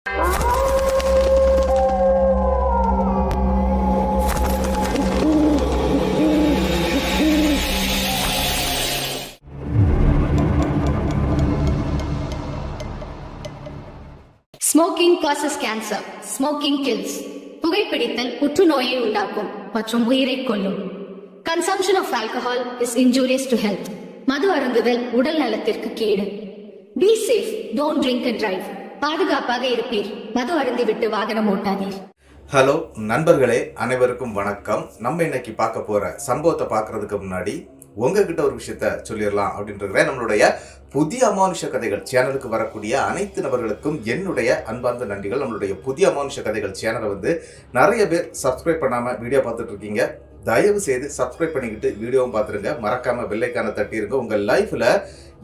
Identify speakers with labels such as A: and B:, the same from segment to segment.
A: Smoking causes cancer. Smoking kills. புகைப்பிடித்தல் புற்றுநோயை உண்டாக்கும் மற்றும் உயிரை கொல்லும். Consumption of alcohol is injurious to health. மது அருந்துதல் உடல் நலத்திற்கு கேடு. Be safe. Don't drink and drive. பாதுகாப்பாக இருப்பீர். மது அருந்திவிட்டு வாகனம் ஓட்டாதீர்.
B: ஹலோ நண்பர்களே, அனைவருக்கும் வணக்கம். நம்ம இன்னைக்கு பார்க்க போற சம்பவத்தை பார்க்கறதுக்கு முன்னாடி உங்ககிட்ட ஒரு விஷயத்த சொல்லிடலாம் அப்படின்றத நம்மளுடைய புதிய அமானுஷ கதைகள் சேனலுக்கு வரக்கூடிய அனைத்து நபர்களுக்கும் என்னுடைய அன்பார்ந்த நன்றிகள். நம்மளுடைய புதிய அமானுஷ கதைகள் சேனலை வந்து நிறைய பேர் சப்ஸ்கிரைப் பண்ணாம வீடியோ பார்த்துட்டு இருக்கீங்க. தயவு செய்து சப்ஸ்கிரைப் பண்ணிக்கிட்டு வீடியோவும் பார்த்துருங்க. மறக்காம பெல்லைக்கான தட்டிருங்க. உங்க லைஃப்ல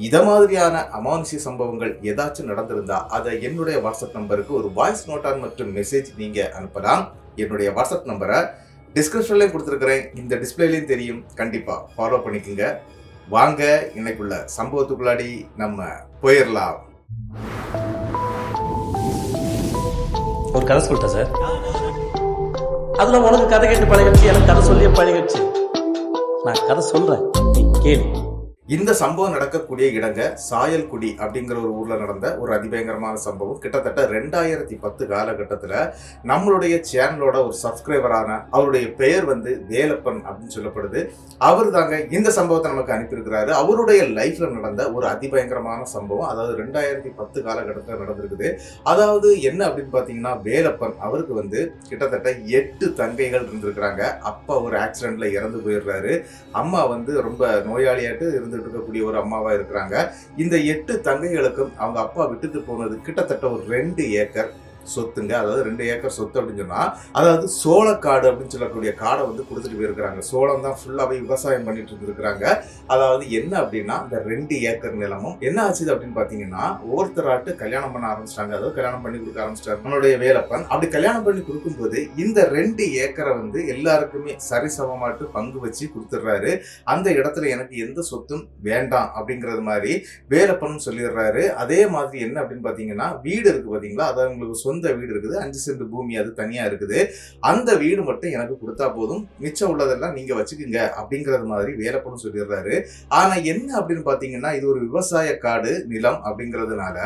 B: இத மாதிரியான அமானுஷ சம்பவங்கள் ஏதாச்சும் நடந்திருந்தா அதை என்னுடைய வாட்ஸ்அப் நம்பருக்கு ஒரு வாய்ஸ் நோட்டான் மற்றும் மெசேஜ் நீங்க அனுப்பலாம். என்னுடைய வாட்ஸ்அப் நம்பரை டிஸ்கிரிப்ஷன்லயும் கொடுத்துருக்கிறேன், இந்த டிஸ்பிளேலையும் தெரியும். கண்டிப்பா ஃபாலோ பண்ணிக்கோங்க. வாங்க இன்னைக்குள்ள சம்பவத்துக்குள்ளாடி நம்ம போயிடலாம்.
C: ஒரு கதை சொல்லிட்டேன் சார். அதுல உனக்கு கதை கேட்டு பழகிடுச்சு, எனக்கு கதை சொல்லியே பழகிடுச்சு. நான் கதை சொல்றேன், நீ கேளு.
B: இந்த சம்பவம் நடக்கக்கூடிய இடங்க சாயல்குடி அப்படிங்கிற ஒரு ஊர்ல நடந்த ஒரு அதிபயங்கரமான சம்பவம். கிட்டத்தட்ட 2010 காலகட்டத்துல நம்மளுடைய சேனலோட ஒரு சப்ஸ்கிரைபரான அவருடைய பெயர் வந்து வேலப்பன் அப்படின்னு சொல்லப்படுது. அவர் தாங்க இந்த சம்பவத்தை நமக்கு அனுப்பியிருக்கிறாரு. அவருடைய லைஃப்ல நடந்த ஒரு அதிபயங்கரமான சம்பவம், அதாவது 2010 காலகட்டத்தில் நடந்திருக்குது. அதாவது என்ன அப்படின்னு பாத்தீங்கன்னா, வேலப்பன் அவருக்கு வந்து கிட்டத்தட்ட 8 தங்கைகள் இருந்திருக்கிறாங்க. அப்பா ஒரு ஆக்சிடென்ட்ல இறந்து போயிடுறாரு. அம்மா வந்து ரொம்ப நோயாளியாட்டு இருந்து இருக்கக்கூடிய ஒரு அம்மாவா இருக்கிறாங்க. இந்த 8 தங்கைகளுக்கும் அவங்க அப்பா விட்டுட்டு போனது கிட்டத்தட்ட ஒரு 2 ஏக்கர் சொத்துங்க. அதாவது 2 ஏக்கர் சொத்து அப்படின்னு சொன்னா, அதாவது சோளக்காடு அப்படின்னு சொல்லக்கூடிய காடை வந்து கொடுத்துட்டு போயிருக்கிறாங்க. சோளம் தான் ஃபுல்லாவே விவசாயம் பண்ணிட்டு இருந்திருக்கிறாங்க. அதாவது என்ன அப்படின்னா, இந்த 2 ஏக்கர் நிலமும் என்ன ஆச்சு அப்படின்னு பாத்தீங்கன்னா, ஒவ்வொருத்தராட்டு கல்யாணம் பண்ண ஆரம்பிச்சிட்டாங்க. அதாவது கல்யாணம் பண்ணி கொடுக்க ஆரம்பிச்சிட்டாரு நம்மளுடைய வேலப்பன். அப்படி கல்யாணம் பண்ணி கொடுக்கும்போது இந்த 2 ஏக்கரை வந்து எல்லாருக்குமே சரிசமமாட்டு பங்கு வச்சு கொடுத்துடுறாரு. அந்த இடத்துல எனக்கு எந்த சொத்தும் வேண்டாம் அப்படிங்கறது மாதிரி வேலப்பன் சொல்லிடுறாரு. அதே மாதிரி என்ன அப்படின்னு பாத்தீங்கன்னா, வீடு இருக்கு பாத்தீங்களா, அதாவது உங்களுக்கு சொந்த வீடு இருக்குது, 5 சென்ட் பூமி அது தனியா இருக்குது. அந்த வீடு மட்டும் எனக்கு கொடுத்தா போதும், மிச்சம் உள்ளதெல்லாம் நீங்க வச்சுக்குங்க அப்படிங்கறது மாதிரி வேலப்பன் சொல்லிடுறாரு. ஆனா என்ன அப்படின்னு பாத்தீங்கன்னா, இது ஒரு விவசாய காடு நிலம் அப்படிங்கிறதுனால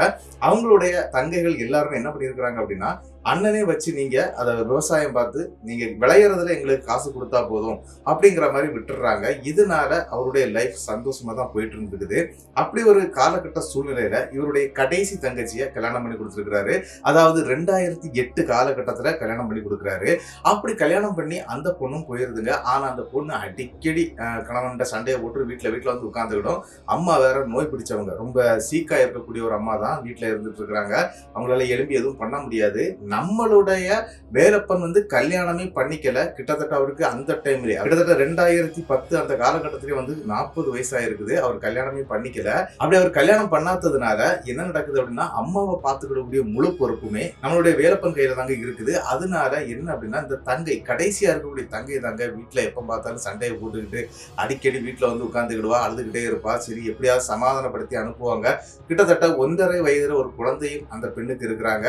B: அவங்களுடைய தங்கைகள் எல்லாருமே என்ன பண்ணிருக்கிறாங்க அப்படின்னா, அண்ணனே வச்சு நீங்க அதை விவசாயம் பார்த்து நீங்க விளையறதுல எங்களுக்கு காசு கொடுத்தா போதும் அப்படிங்கிற மாதிரி விட்டுறாங்க. இதனால அவருடைய லைஃப் சந்தோஷமா தான் போயிட்டு இருந்துக்குது. அப்படி ஒரு காலகட்ட சூழ்நிலையில இவருடைய கடைசி தங்கச்சியை கல்யாணம் பண்ணி கொடுத்துருக்கிறாரு. அதாவது 2008 காலகட்டத்துல கல்யாணம் பண்ணி கொடுக்குறாரு. அப்படி கல்யாணம் பண்ணி அந்த பொண்ணும் போயிருதுங்க. ஆனா அந்த பொண்ணு அடிக்கடி கணவன்கிட்ட சண்டையை போட்டு வீட்டுல வந்து உட்கார்ந்துக்கிடும். அம்மா வேற நோய் பிடிச்சவங்க, ரொம்ப சீக்கா இருக்கக்கூடிய ஒரு அம்மா தான் வீட்டுல இருந்துட்டு இருக்கிறாங்க. அவங்களால எழுப்பி எதுவும் பண்ண முடியாது. நம்மளுடைய வேலப்பன் வந்து கல்யாணமே பண்ணிக்கல. கிட்டத்தட்ட அவருக்கு அந்த டைம்ல கிட்டத்தட்ட 2010 அந்த காலகட்டத்திலே வந்து 40 வயசா இருக்குது. அவர் கல்யாணமே பண்ணிக்கல. அப்படி அவர் கல்யாணம் பண்ணாததுனால என்ன நடக்குது அப்படின்னா, அம்மாவை பார்த்துக்கிடக்கூடிய முழு பொறுப்புமே நம்மளுடைய வேலப்பன் கையில தாங்க இருக்குது. அதனால என்ன அப்படின்னா, இந்த தங்கை கடைசியா இருக்கக்கூடிய தங்கை தாங்க வீட்டுல எப்ப பார்த்தாலும் சண்டையை போட்டுக்கிட்டு அடிக்கடி வீட்டுல வந்து உட்கார்ந்துக்கிடுவா, அழுதுகிட்டே இருப்பா. சரி எப்படியாவது சமாதானப்படுத்தி அனுப்புவாங்க. கிட்டத்தட்ட 1.5 வயதுல ஒரு குழந்தையும் அந்த பெண்ணுக்கு இருக்கிறாங்க.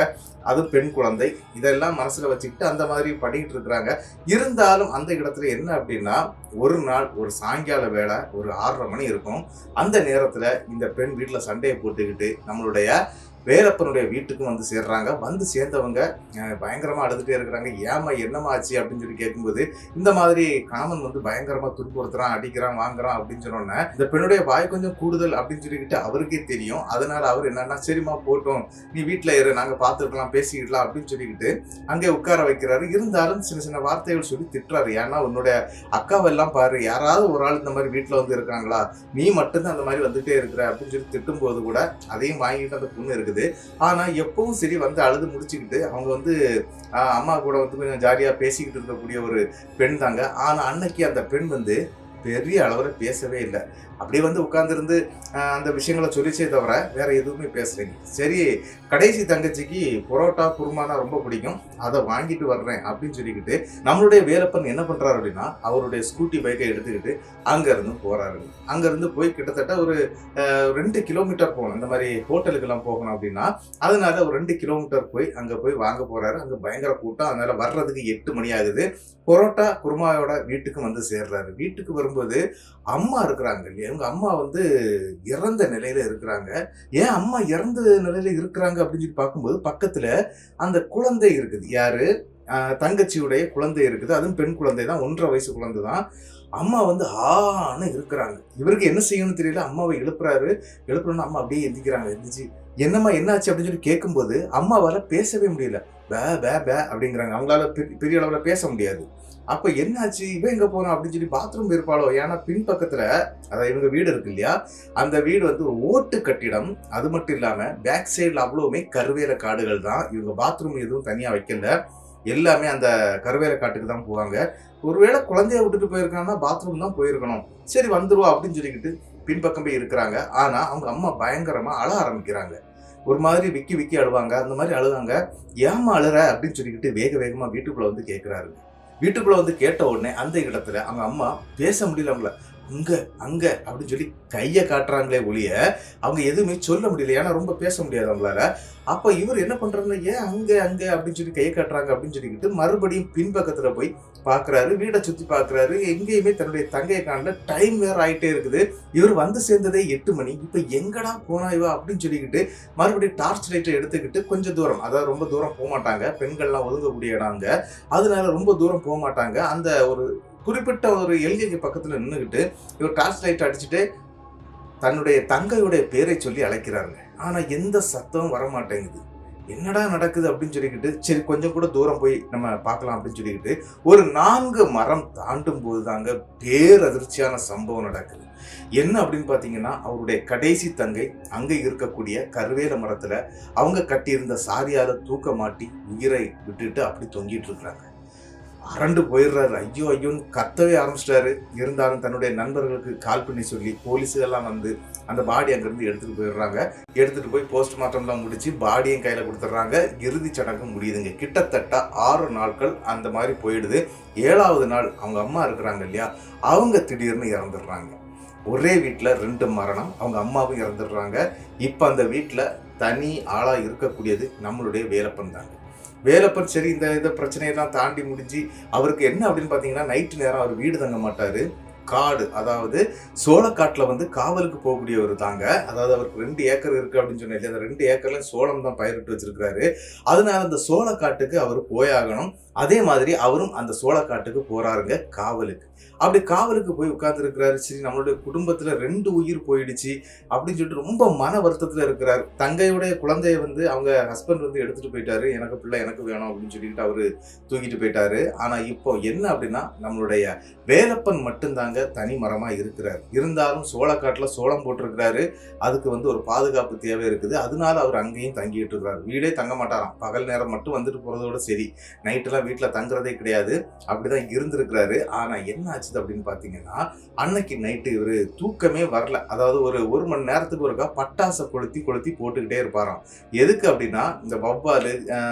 B: அது பெண் குழந்தை. இதெல்லாம் மனசுல வச்சுக்கிட்டு அந்த மாதிரி பண்ணிட்டு இருக்கிறாங்க. இருந்தாலும் அந்த இடத்துல என்ன அப்படின்னா, ஒரு நாள் ஒரு சாயங்கால வேளை ஒரு 6:30 மணி இருக்கும். அந்த நேரத்துல இந்த பெண் வீட்டுல சண்டையை போட்டுக்கிட்டு நம்மளுடைய வேலப்பனுடைய வீட்டுக்கும் வந்து சேர்றாங்க. வந்து சேர்ந்தவங்க பயங்கரமா அழுதுட்டே இருக்கிறாங்க. ஏமா என்னமா ஆச்சு அப்படின்னு சொல்லி கேட்கும்போது, இந்த மாதிரி கணவன் வந்து பயங்கரமா துன்புறுத்துறான், அடிக்கிறான், வாங்குறான் அப்படின்னு சொன்னோன்னே இந்த பெண்ணுடைய வாய் கொஞ்சம் கூடுதல் அப்படின்னு சொல்லிக்கிட்டு அவருக்கே தெரியும். அதனால அவர் என்னன்னா, சரிம்மா போட்டோம், நீ வீட்டுல இரு, நாங்க பார்த்துக்கலாம், பேசிக்கிடலாம் அப்படின்னு சொல்லிக்கிட்டு அங்கே உட்கார வைக்கிறாரு. இருந்தாலும் சின்ன சின்ன வார்த்தைகள் சொல்லி திட்டுறாரு. ஏன்னா உன்னுடைய அக்காவெல்லாம் பாரு, யாராவது ஒரு ஆள் இந்த மாதிரி வீட்டுல வந்து இருக்காங்களா, நீ மட்டும்தான் அந்த மாதிரி வந்துட்டே இருக்கிற அப்படின்னு சொல்லி திட்டும் போது கூட அதையும் வாங்கிட்டு அந்த பொண்ணு இருக்குது. ஆனா எப்பவும் சரி வந்து அழுது முடிச்சுக்கிட்டு அவங்க வந்து அம்மா கூட வந்து கொஞ்சம் ஜாலியா பேசிக்கிட்டு இருக்கக்கூடிய ஒரு பெண் தாங்க. ஆனா அன்னைக்கு அந்த பெண் வந்து பெரிய அளவுல பேசவே இல்லை. அப்படியே வந்து உட்கார்ந்துருந்து அந்த விஷயங்களை சொல்லிச்சே தவிர வேற எதுவுமே பேசுறீங்க. சரி, கடைசி தங்கச்சிக்கு புரோட்டா குருமானா ரொம்ப பிடிக்கும், அதை வாங்கிட்டு வர்றேன் அப்படின்னு சொல்லிக்கிட்டு நம்மளுடைய வேலப்பன் என்ன பண்றாரு அப்படின்னா அவருடைய ஸ்கூட்டி பைக்கை எடுத்துக்கிட்டு அங்கிருந்து போறாரு. அங்கிருந்து போய் கிட்டத்தட்ட ஒரு 2 கிலோமீட்டர் போகணும். இந்த மாதிரி ஹோட்டலுக்கு எல்லாம் போகணும் அப்படின்னா அதனால ஒரு 2 கிலோமீட்டர் போய் அங்க போய் வாங்க போறாரு. அங்க பயங்கர கூட்டம். அதனால வர்றதுக்கு 8 மணி ஆகுது. புரோட்டா குருமாவோட வீட்டுக்கு வந்து சேர்றாரு. வீட்டுக்கு வரும்போது அம்மா இருக்கிறாங்க இல்லையா, அவங்க அம்மா வந்து இறந்த நிலையில இருக்கிறாங்க. ஏன் அம்மா இறந்த நிலையில இருக்கிறாங்க அப்படின்னு சொல்லி பார்க்கும்போது பக்கத்துல அந்த குழந்தை இருக்குது. யாரு? தங்கச்சியுடைய குழந்தை இருக்குது. அதுவும் பெண் குழந்தை தான், 1.5 வயசு குழந்தை தான். அம்மா வந்து ஆன்னு இருக்கிறாங்க. இவருக்கு என்ன செய்யணும்னு தெரியல. அம்மாவை எழுப்புறோன்னு அம்மா அப்படியே எந்திக்கிறாங்க. எந்திரிச்சு என்னம்மா என்னாச்சு அப்படின்னு சொல்லி கேட்கும்போது அம்மாவால பேசவே முடியல. பே பே பே அப்படிங்கிறாங்க. அவங்களால பெரிய அளவுல பேச முடியாது. அப்ப என்னாச்சு, இவன் எங்க போறான் அப்படின்னு சொல்லி பாத்ரூம் இருப்பாளோ. ஏன்னா பின்பக்கத்துல அதாவது இவங்க வீடு இருக்கு இல்லையா, அந்த வீடு வந்து ஒரு ஓட்டு கட்டிடம். அது மட்டும் இல்லாம பேக் சைடுல அவ்வளவுமே கருவேல காடுகள் தான். இவங்க பாத்ரூம் எதுவும் தனியா வைக்கல, எல்லாமே அந்த கருவேல காட்டுக்கு தான் போவாங்க. ஒருவேளை குழந்தைய விட்டுட்டு போயிருக்காங்கன்னா பாத்ரூம் தான் போயிருக்கணும். சரி வந்துருவா அப்படின்னு சொல்லிக்கிட்டு பின்பக்கம் போய் இருக்கிறாங்க. ஆனா அவங்க அம்மா பயங்கரமா அழ ஆரம்பிக்கிறாங்க. ஒரு மாதிரி விக்கி விக்கி அழுவாங்க. அந்த மாதிரி அழுவாங்க. ஏமா அழுற அப்படின்னு சொல்லிக்கிட்டு வேக வேகமா வீட்டுக்குள்ள வந்து கேட்கிறாரு. வீட்டுக்குள்ள வந்து கேட்ட உடனே அந்த இடத்துல அவங்க அம்மா பேச முடியல. அவங்கள அங்க அங்க அப்படின்னு சொல்லி கையை காட்டுறாங்களே ஒழிய அவங்க எதுவுமே சொல்ல முடியல. ஏன்னா ரொம்ப பேச முடியாது அவங்களால. அப்ப இவர் என்ன பண்றாருன்னா ஏன் அங்க அங்க அப்படின்னு சொல்லி கையை காட்டுறாங்க அப்படின்னு சொல்லிக்கிட்டு மறுபடியும் பின்பக்கத்துல போய் பாக்குறாரு. வீடை சுத்தி பாக்குறாரு. எங்கேயுமே தன்னுடைய தங்கையை காணல. டைம் வேற ஆயிட்டே இருக்குது. இவர் வந்து சேர்ந்ததே 8 மணி. இப்ப எங்கடா போனா இவ அப்படின்னு சொல்லிக்கிட்டு மறுபடியும் டார்ச் லைட்டை எடுத்துக்கிட்டு கொஞ்சம் தூரம், அதாவது ரொம்ப தூரம் போக மாட்டாங்க, பெண்கள்லாம் ஒதுங்கக்கூடிய இடங்க, அதனால ரொம்ப தூரம் போக மாட்டாங்க. அந்த ஒரு குறிப்பிட்ட ஒரு எல்கைக்கு பக்கத்துல நின்றுகிட்டு இவர் டார்ச் லைட் அடிச்சுட்டு தன்னுடைய தங்கையுடைய பேரை சொல்லி அழைக்கிறாருங்க. ஆனா எந்த சத்தமும் வர மாட்டேங்குது. என்னடா நடக்குது அப்படின்னு சொல்லிக்கிட்டு சரி கொஞ்சம் கூட தூரம் போய் நம்ம பார்க்கலாம் அப்படின்னு சொல்லிக்கிட்டு ஒரு 4 மரம் தாண்டும் போது தாங்க பேரதிர்ச்சியான சம்பவம் நடக்குது. என்ன அப்படின்னு பாத்தீங்கன்னா அவருடைய கடைசி தங்கை அங்க இருக்கக்கூடிய கருவேல மரத்துல அவங்க கட்டியிருந்த சாரியால தூக்க மாட்டி உயிரை விட்டுட்டு அப்படி தொங்கிட்டு இருக்கிறாங்க. அரண்டு போயிடுறாரு. ஐயோ ஐயோன்னு கத்தவே ஆரம்பிச்சிட்டாரு. இருந்தாலும் தன்னுடைய நண்பர்களுக்கு கால் பண்ணி சொல்லி போலீஸுகள்லாம் வந்து அந்த பாடி அங்கிருந்து எடுத்துட்டு போயிடுறாங்க. எடுத்துட்டு போய் போஸ்ட்மார்ட்டம்லாம் முடிச்சு பாடியும் கையில கொடுத்துட்றாங்க. இறுதி சடங்கு முடியுதுங்க. கிட்டத்தட்ட 6 நாட்கள் அந்த மாதிரி போயிடுது. 7வது நாள் அவங்க அம்மா இருக்கிறாங்க இல்லையா, அவங்க திடீர்னு இறந்துடுறாங்க. ஒரே வீட்டுல 2 மரணம். அவங்க அம்மாவும் இறந்துடுறாங்க. இப்ப அந்த வீட்டுல தனி ஆளா இருக்கக்கூடியது நம்மளுடைய வேலப்பன் தாங்க. வேலப்பன் சரி இந்த பிரச்சனையெல்லாம் தாண்டி முடிஞ்சு அவருக்கு என்ன அப்படின்னு பார்த்தீங்கன்னா நைட்டு நேரம் அவர் வீடு தங்க மாட்டாரு. காடு, அதாவது சோளக்காட்டில் வந்து காவலுக்கு போகக்கூடியவர் தாங்க. அதாவது அவருக்கு 2 ஏக்கர் இருக்கு அப்படின்னு சொன்னேன். அந்த 2 ஏக்கர்ல சோளம் தான் பயிரிட்டு வச்சிருக்கிறாரு. அதனால அந்த சோளக்காட்டுக்கு அவர் போயாகணும். அதே மாதிரி அவரும் அந்த சோளக்காட்டுக்கு போறாருங்க காவலுக்கு. அப்படி காவலுக்கு போய் உட்கார்ந்து இருக்கிறாரு. சரி நம்மளுடைய குடும்பத்துல 2 உயிர் போயிடுச்சு அப்படின்னு சொல்லிட்டு ரொம்ப மன வருத்தத்துல இருக்கிறாரு. தங்கையுடைய குழந்தைய வந்து அவங்க ஹஸ்பண்ட் வந்து எடுத்துட்டு போயிட்டாரு. எனக்கு பிள்ளை எனக்கு வேணும் அப்படின்னு சொல்லிட்டு அவரு தூக்கிட்டு போயிட்டாரு. ஆனா இப்போ என்ன அப்படின்னா நம்மளுடைய வேலப்பன் மட்டும்தாங்க தனி மரமா இருக்கிறார். இருந்தாலும் சோளக்காட்டுல சோளம் போட்டிருக்கிறாரு. அதுக்கு வந்து ஒரு பாதுகாப்பு தேவை இருக்குது. அதனால அவர் அங்கேயும் தங்கிட்டு இருக்கிறாரு. வீடே தங்க மாட்டாராம். பகல் நேரம் மட்டும் வந்துட்டு போறதோட சரி, நைட்டெல்லாம் வீட்டுல தங்குறதே கிடையாது. அப்படிதான் இருந்திருக்கிறாரு. ஆனா என்ன ஆச்சு அப்படின்னு பாத்தீங்கன்னா அன்னைக்கு நைட்டு இவரு தூக்கமே வரல. அதாவது ஒரு மணி நேரத்துக்கு ஒருக்கா பட்டாசை கொளுத்தி போட்டுக்கிட்டே இருப்பாராம். எதுக்கு அப்படின்னா இந்த வவ்வாலு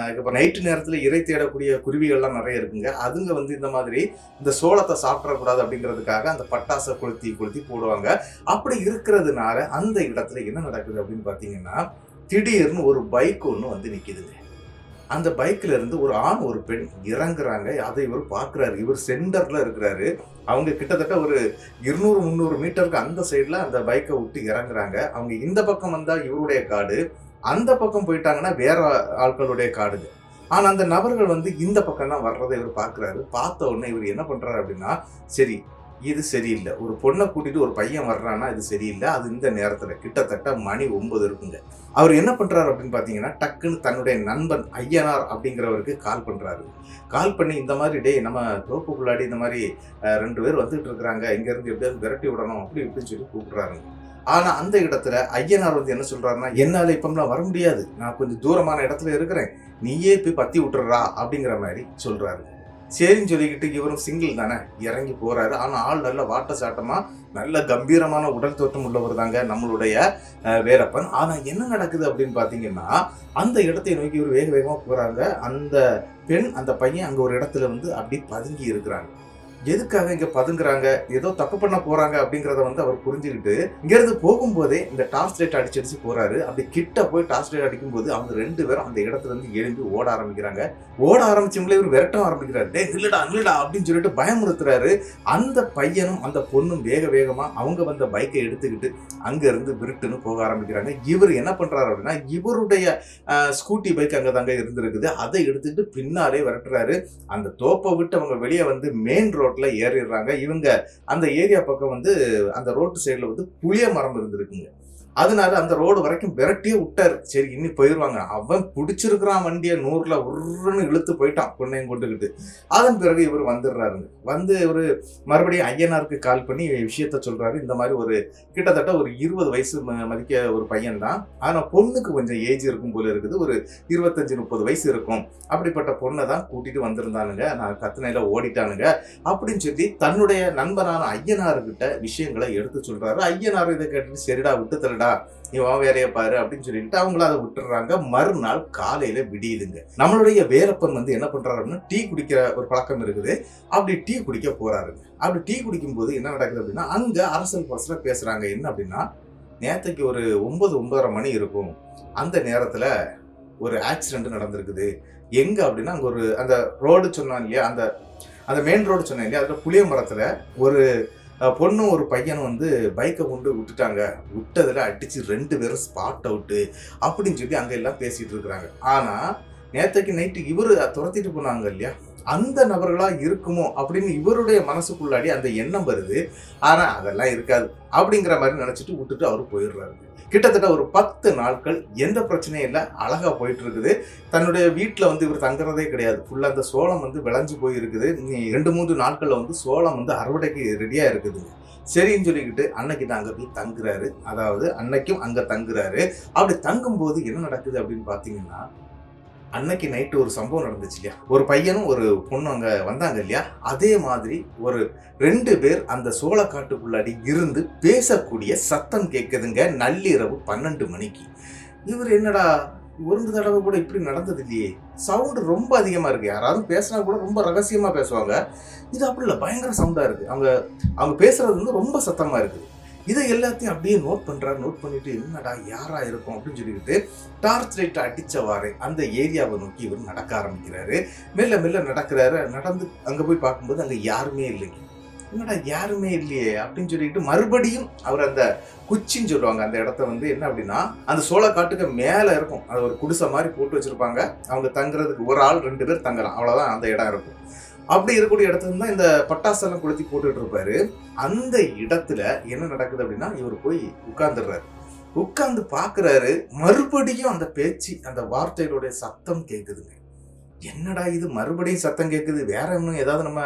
B: நைட்டு நேரத்துல இறை தேடக்கூடிய குருவிகள்லாம் நிறைய இருக்குங்க. அதுங்க வந்து இந்த மாதிரி இந்த சோளத்தை சாப்பிடக்கூடாது அப்படிங்கிறதுக்காக அந்த பட்டாசை கொளுத்தி போடுவாங்க. அப்படி இருக்கிறதுனால அந்த இடத்துல என்ன நடக்குது அப்படின்னு பாத்தீங்கன்னா திடீர்னு ஒரு பைக் ஒண்ணு வந்து நிக்குதுங்க. அந்த பைக்ல இருந்து ஒரு ஆண் ஒரு பெண் இறங்குறாங்க. அதை இவர் பாக்குறாரு. இவர் சென்டர்ல இருக்கிறாரு. அவங்க கிட்டத்தட்ட ஒரு 200-300 மீட்டருக்கு அந்த சைட்ல அந்த பைக்கை விட்டு இறங்குறாங்க. அவங்க இந்த பக்கம் வந்தா இவருடைய காடு, அந்த பக்கம் போயிட்டாங்கன்னா வேற ஆட்களுடைய காடுங்க. ஆனா அந்த நபர்கள் வந்து இந்த பக்கம் தான் வர்றதை இவர் பாக்குறாரு. பார்த்த உடனே இவர் என்ன பண்றாரு அப்படின்னா சரி இது சரியில்லை, ஒரு பொண்ணை கூட்டிட்டு ஒரு பையன் வர்றான்னா இது சரியில்லை. அது இந்த நேரத்துல கிட்டத்தட்ட மணி 9 இருக்குங்க. அவர் என்ன பண்றாரு அப்படின்னு பாத்தீங்கன்னா டக்குன்னு தன்னுடைய நண்பன் ஐயனார் அப்படிங்கிறவருக்கு கால் பண்றாரு. கால் பண்ணி இந்த மாதிரி டே நம்ம தோப்புக்குள்ளாடி இந்த மாதிரி 2 பேர் வந்துட்டு இருக்கிறாங்க, இங்க இருந்து எப்படியாவது விரட்டி விடணும் அப்படி இப்படின்னு சொல்லி கூப்பிடுறாருங்க. ஆனா அந்த இடத்துல ஐயனார் வந்து என்ன சொல்றாருன்னா என்னால இப்பம்லாம் வர முடியாது, நான் கொஞ்சம் தூரமான இடத்துல இருக்கிறேன், நீயே போய் பத்தி விட்டுறா அப்படிங்கிற மாதிரி சொல்றாரு. சரின்னு சொல்லிக்கிட்டு இவரும் சிங்கிள் தானே இறங்கி போறாரு. ஆனா ஆள் நல்ல வாட்ட சாட்டமா நல்ல கம்பீரமான உடல் தோற்றம் உள்ளவர் தாங்க நம்மளுடைய வேலப்பன். ஆனா என்ன நடக்குது அப்படின்னு பாத்தீங்கன்னா, அந்த இடத்தை நோக்கி இவர் வேக வேகமா போறாங்க. அந்த பெண் அந்த பையன் அங்க ஒரு இடத்துல வந்து அப்படி பதுங்கி இருக்கிறாங்க. எதுக்காக இங்க பதுங்குறாங்க, ஏதோ தப்பு பண்ண போறாங்க அப்படிங்கறத வந்து அவர் புரிஞ்சுக்கிட்டு இங்க இருந்து போகும்போதே இந்த டார்ச் லைட் அடிச்சு போறாரு. அப்படி கிட்ட போய் டார்ச் லைட் அடிக்கும் போது அவங்க 2 பேரும் அந்த இடத்துல இருந்து எழும்பி ஓட ஆரம்பிக்கிறாங்க. ஓட ஆரம்பிச்சவங்களே இவர் விரட்ட ஆரம்பிக்கிறாரு. டே நில்லுடா நில்லுடா அப்படின்னு சொல்லிட்டு பயமுறுத்துறாரு. அந்த பையனும் அந்த பொண்ணும் வேக வேகமா அவங்க வந்த பைக்கை எடுத்துக்கிட்டு அங்க இருந்து விருட்டுன்னு போக ஆரம்பிக்கிறாங்க. இவர் என்ன பண்றாரு அப்படின்னா, இவருடைய ஸ்கூட்டி பைக் அங்க தாங்க இருந்திருக்குது, அதை எடுத்துட்டு பின்னாலே விரட்டுறாரு. அந்த தோப்பை விட்டு அவங்க வெளியே வந்து மெயின் ரோட்ல ஏறிடுறாங்க. இவங்க அந்த ஏரியா பக்கம் வந்து அந்த ரோட்டு சைடுல வந்து புளிய மரம் இருந்திருக்குங்க. அதனால அந்த ரோடு வரைக்கும் விரட்டியே விட்டாரு. சரி இன்னி போயிருவாங்க. அவன் பிடிச்சிருக்கிறான் வண்டியை 100ல உருன்னு இழுத்து போயிட்டான் பொண்ணையும் கொண்டுகிட்டு. அதன் பிறகு இவர் வந்துடுறாருங்க. வந்து ஒரு மறுபடியும் ஐயனாருக்கு கால் பண்ணி விஷயத்த சொல்றாரு. இந்த மாதிரி ஒரு கிட்டத்தட்ட ஒரு 20 வயசு மதிக்க ஒரு பையன் தான். ஆனா பொண்ணுக்கு கொஞ்சம் ஏஜ் இருக்கும் போல இருக்குது. ஒரு 25-30 வயசு இருக்கும். அப்படிப்பட்ட பொண்ணை தான் கூட்டிட்டு வந்திருந்தானுங்க. நான் கத்துனையில ஓடிட்டானுங்க அப்படின்னு சொல்லி தன்னுடைய நண்பரான ஐயனார்கிட்ட விஷயங்களை எடுத்து சொல்றாரு. ஐயனார் இதை கேட்டுட்டு சரிடா விட்டு தரடா, இவன் வேலைய பாரு அப்படின்னு சொல்லிட்டு அவங்கள அதை விட்டுறாங்க. மறுநாள் காலையில விடியுதுங்க. நம்மளுடைய வேலப்பன் வந்து என்ன பண்றாரு அப்படின்னா, டீ குடிக்கிற ஒரு பழக்கம் இருக்குது. அப்படி டீ குடிக்க போறாருங்க. அப்படி டீ குடிக்கும் போது என்ன நடக்குது அப்படின்னா, அங்க அரசல் பரசல பேசுறாங்க. என்ன அப்படின்னா, நேற்றுக்கு ஒரு 9-9:30 மணி இருக்கும். அந்த நேரத்துல ஒரு ஆக்சிடென்ட் நடந்திருக்குது. எங்க அப்படின்னா, அங்க ஒரு அந்த ரோடு சொன்னான் இல்லையா, அந்த மெயின் ரோடு சொன்னேன் இல்லையா, அதுல புளிய மரத்துல ஒரு பொண்ணும் ஒரு பையனும் வந்து பைக்கை கொண்டு விட்டுட்டாங்க. விட்டதுல அடிச்சு 2 பேரும் ஸ்பாட் அவுட்டு அப்படின்னு சொல்லி அங்க எல்லாம் பேசிட்டு இருக்கிறாங்க. ஆனா நேற்றுக்கு நைட்டு இவரு துரத்திட்டு போனாங்க இல்லையா, அந்த நபர்களா இருக்குமோ அப்படின்னு இவருடைய மனசுக்குள்ளாடி அந்த எண்ணம் வருது. ஆனா அதெல்லாம் இருக்காது அப்படிங்கிற மாதிரி நினைச்சிட்டு விட்டுட்டு அவரு போயிடுறாரு. கிட்டத்தட்ட ஒரு 10 நாட்கள் எந்த பிரச்சனையும் இல்லை, அழகா போயிட்டு இருக்குது. தன்னுடைய வீட்டில் வந்து இவர் தங்குறதே கிடையாது. ஃபுல்லா அந்த சோளம் வந்து விளைஞ்சு போயிருக்குது. 2-3 நாட்கள்ல வந்து சோளம் வந்து அறுவடைக்கு ரெடியா இருக்குது. சரின்னு சொல்லிக்கிட்டு அன்னைக்கு தான் அங்க போய் தங்குறாரு. அதாவது அன்னைக்கும் அங்க தங்குறாரு. அப்படி தங்கும்போது என்ன நடக்குது அப்படின்னு பாத்தீங்கன்னா, அன்னைக்கு நைட்டு ஒரு சம்பவம் நடந்துச்சு இல்லையா, ஒரு பையனும் ஒரு பொண்ணும் அங்க வந்தாங்க இல்லையா, அதே மாதிரி ஒரு 2 பேர் அந்த சோளக்காட்டுக்குள்ளாடி இருந்து பேசக்கூடிய சத்தம் கேட்குதுங்க. நள்ளிரவு 12 மணிக்கு. இவர் என்னடா ஒரு தடவை கூட இப்படி நடந்தது இல்லையே, சவுண்டு ரொம்ப அதிகமா இருக்கு, யாராவது பேசினா கூட ரொம்ப ரகசியமா பேசுவாங்க, இது அப்படி இல்லை, பயங்கர சவுண்டா இருக்கு, அவங்க பேசுறது வந்து ரொம்ப சத்தமா இருக்குது. இதை எல்லாத்தையும் அப்படியே நோட் பண்றாரு. நோட் பண்ணிட்டு என்னடா யாரா இருக்கும் அப்படின்னு சொல்லிக்கிட்டு டார்ச் லைட் அடிச்சவாறு அந்த ஏரியாவை நோக்கி இவர் நடக்க ஆரம்பிக்கிறாரு. மெல்ல மெல்ல நடக்கிறாரு. நடந்து அங்க போய் பார்க்கும்போது அங்க யாருமே இல்லைங்க. என்னடா யாருமே இல்லையே அப்படின்னு சொல்லிட்டு மறுபடியும் அவர் அந்த குச்சின்னு சொல்லுவாங்க அந்த இடத்த வந்து என்ன அப்படின்னா, அந்த சோளக்காட்டுக்கு மேல இருக்கும். அது ஒரு குடிசை மாதிரி போட்டு வச்சிருப்பாங்க. அவங்க தங்குறதுக்கு ஒரு ஆள் 2 பேர் தங்கலாம், அவ்வளவுதான் அந்த இடம் இருக்கும். அப்படி இருக்கக்கூடிய இடத்துல தான் இந்த பட்டாசெல்லாம் கொளுத்தி போட்டுட்டு இருப்பாரு. அந்த இடத்துல என்ன நடக்குது அப்படின்னா, இவர் போய் உட்கார்ந்துடுறாரு. உட்கார்ந்து பாக்குறாரு. மறுபடியும் அந்த பேச்சு, அந்த வார்த்தைகளுடைய சத்தம் கேட்குதுங்க. என்னடா இது மறுபடியும் சத்தம் கேட்குது, வேற ஒன்னும் ஏதாவது நம்ம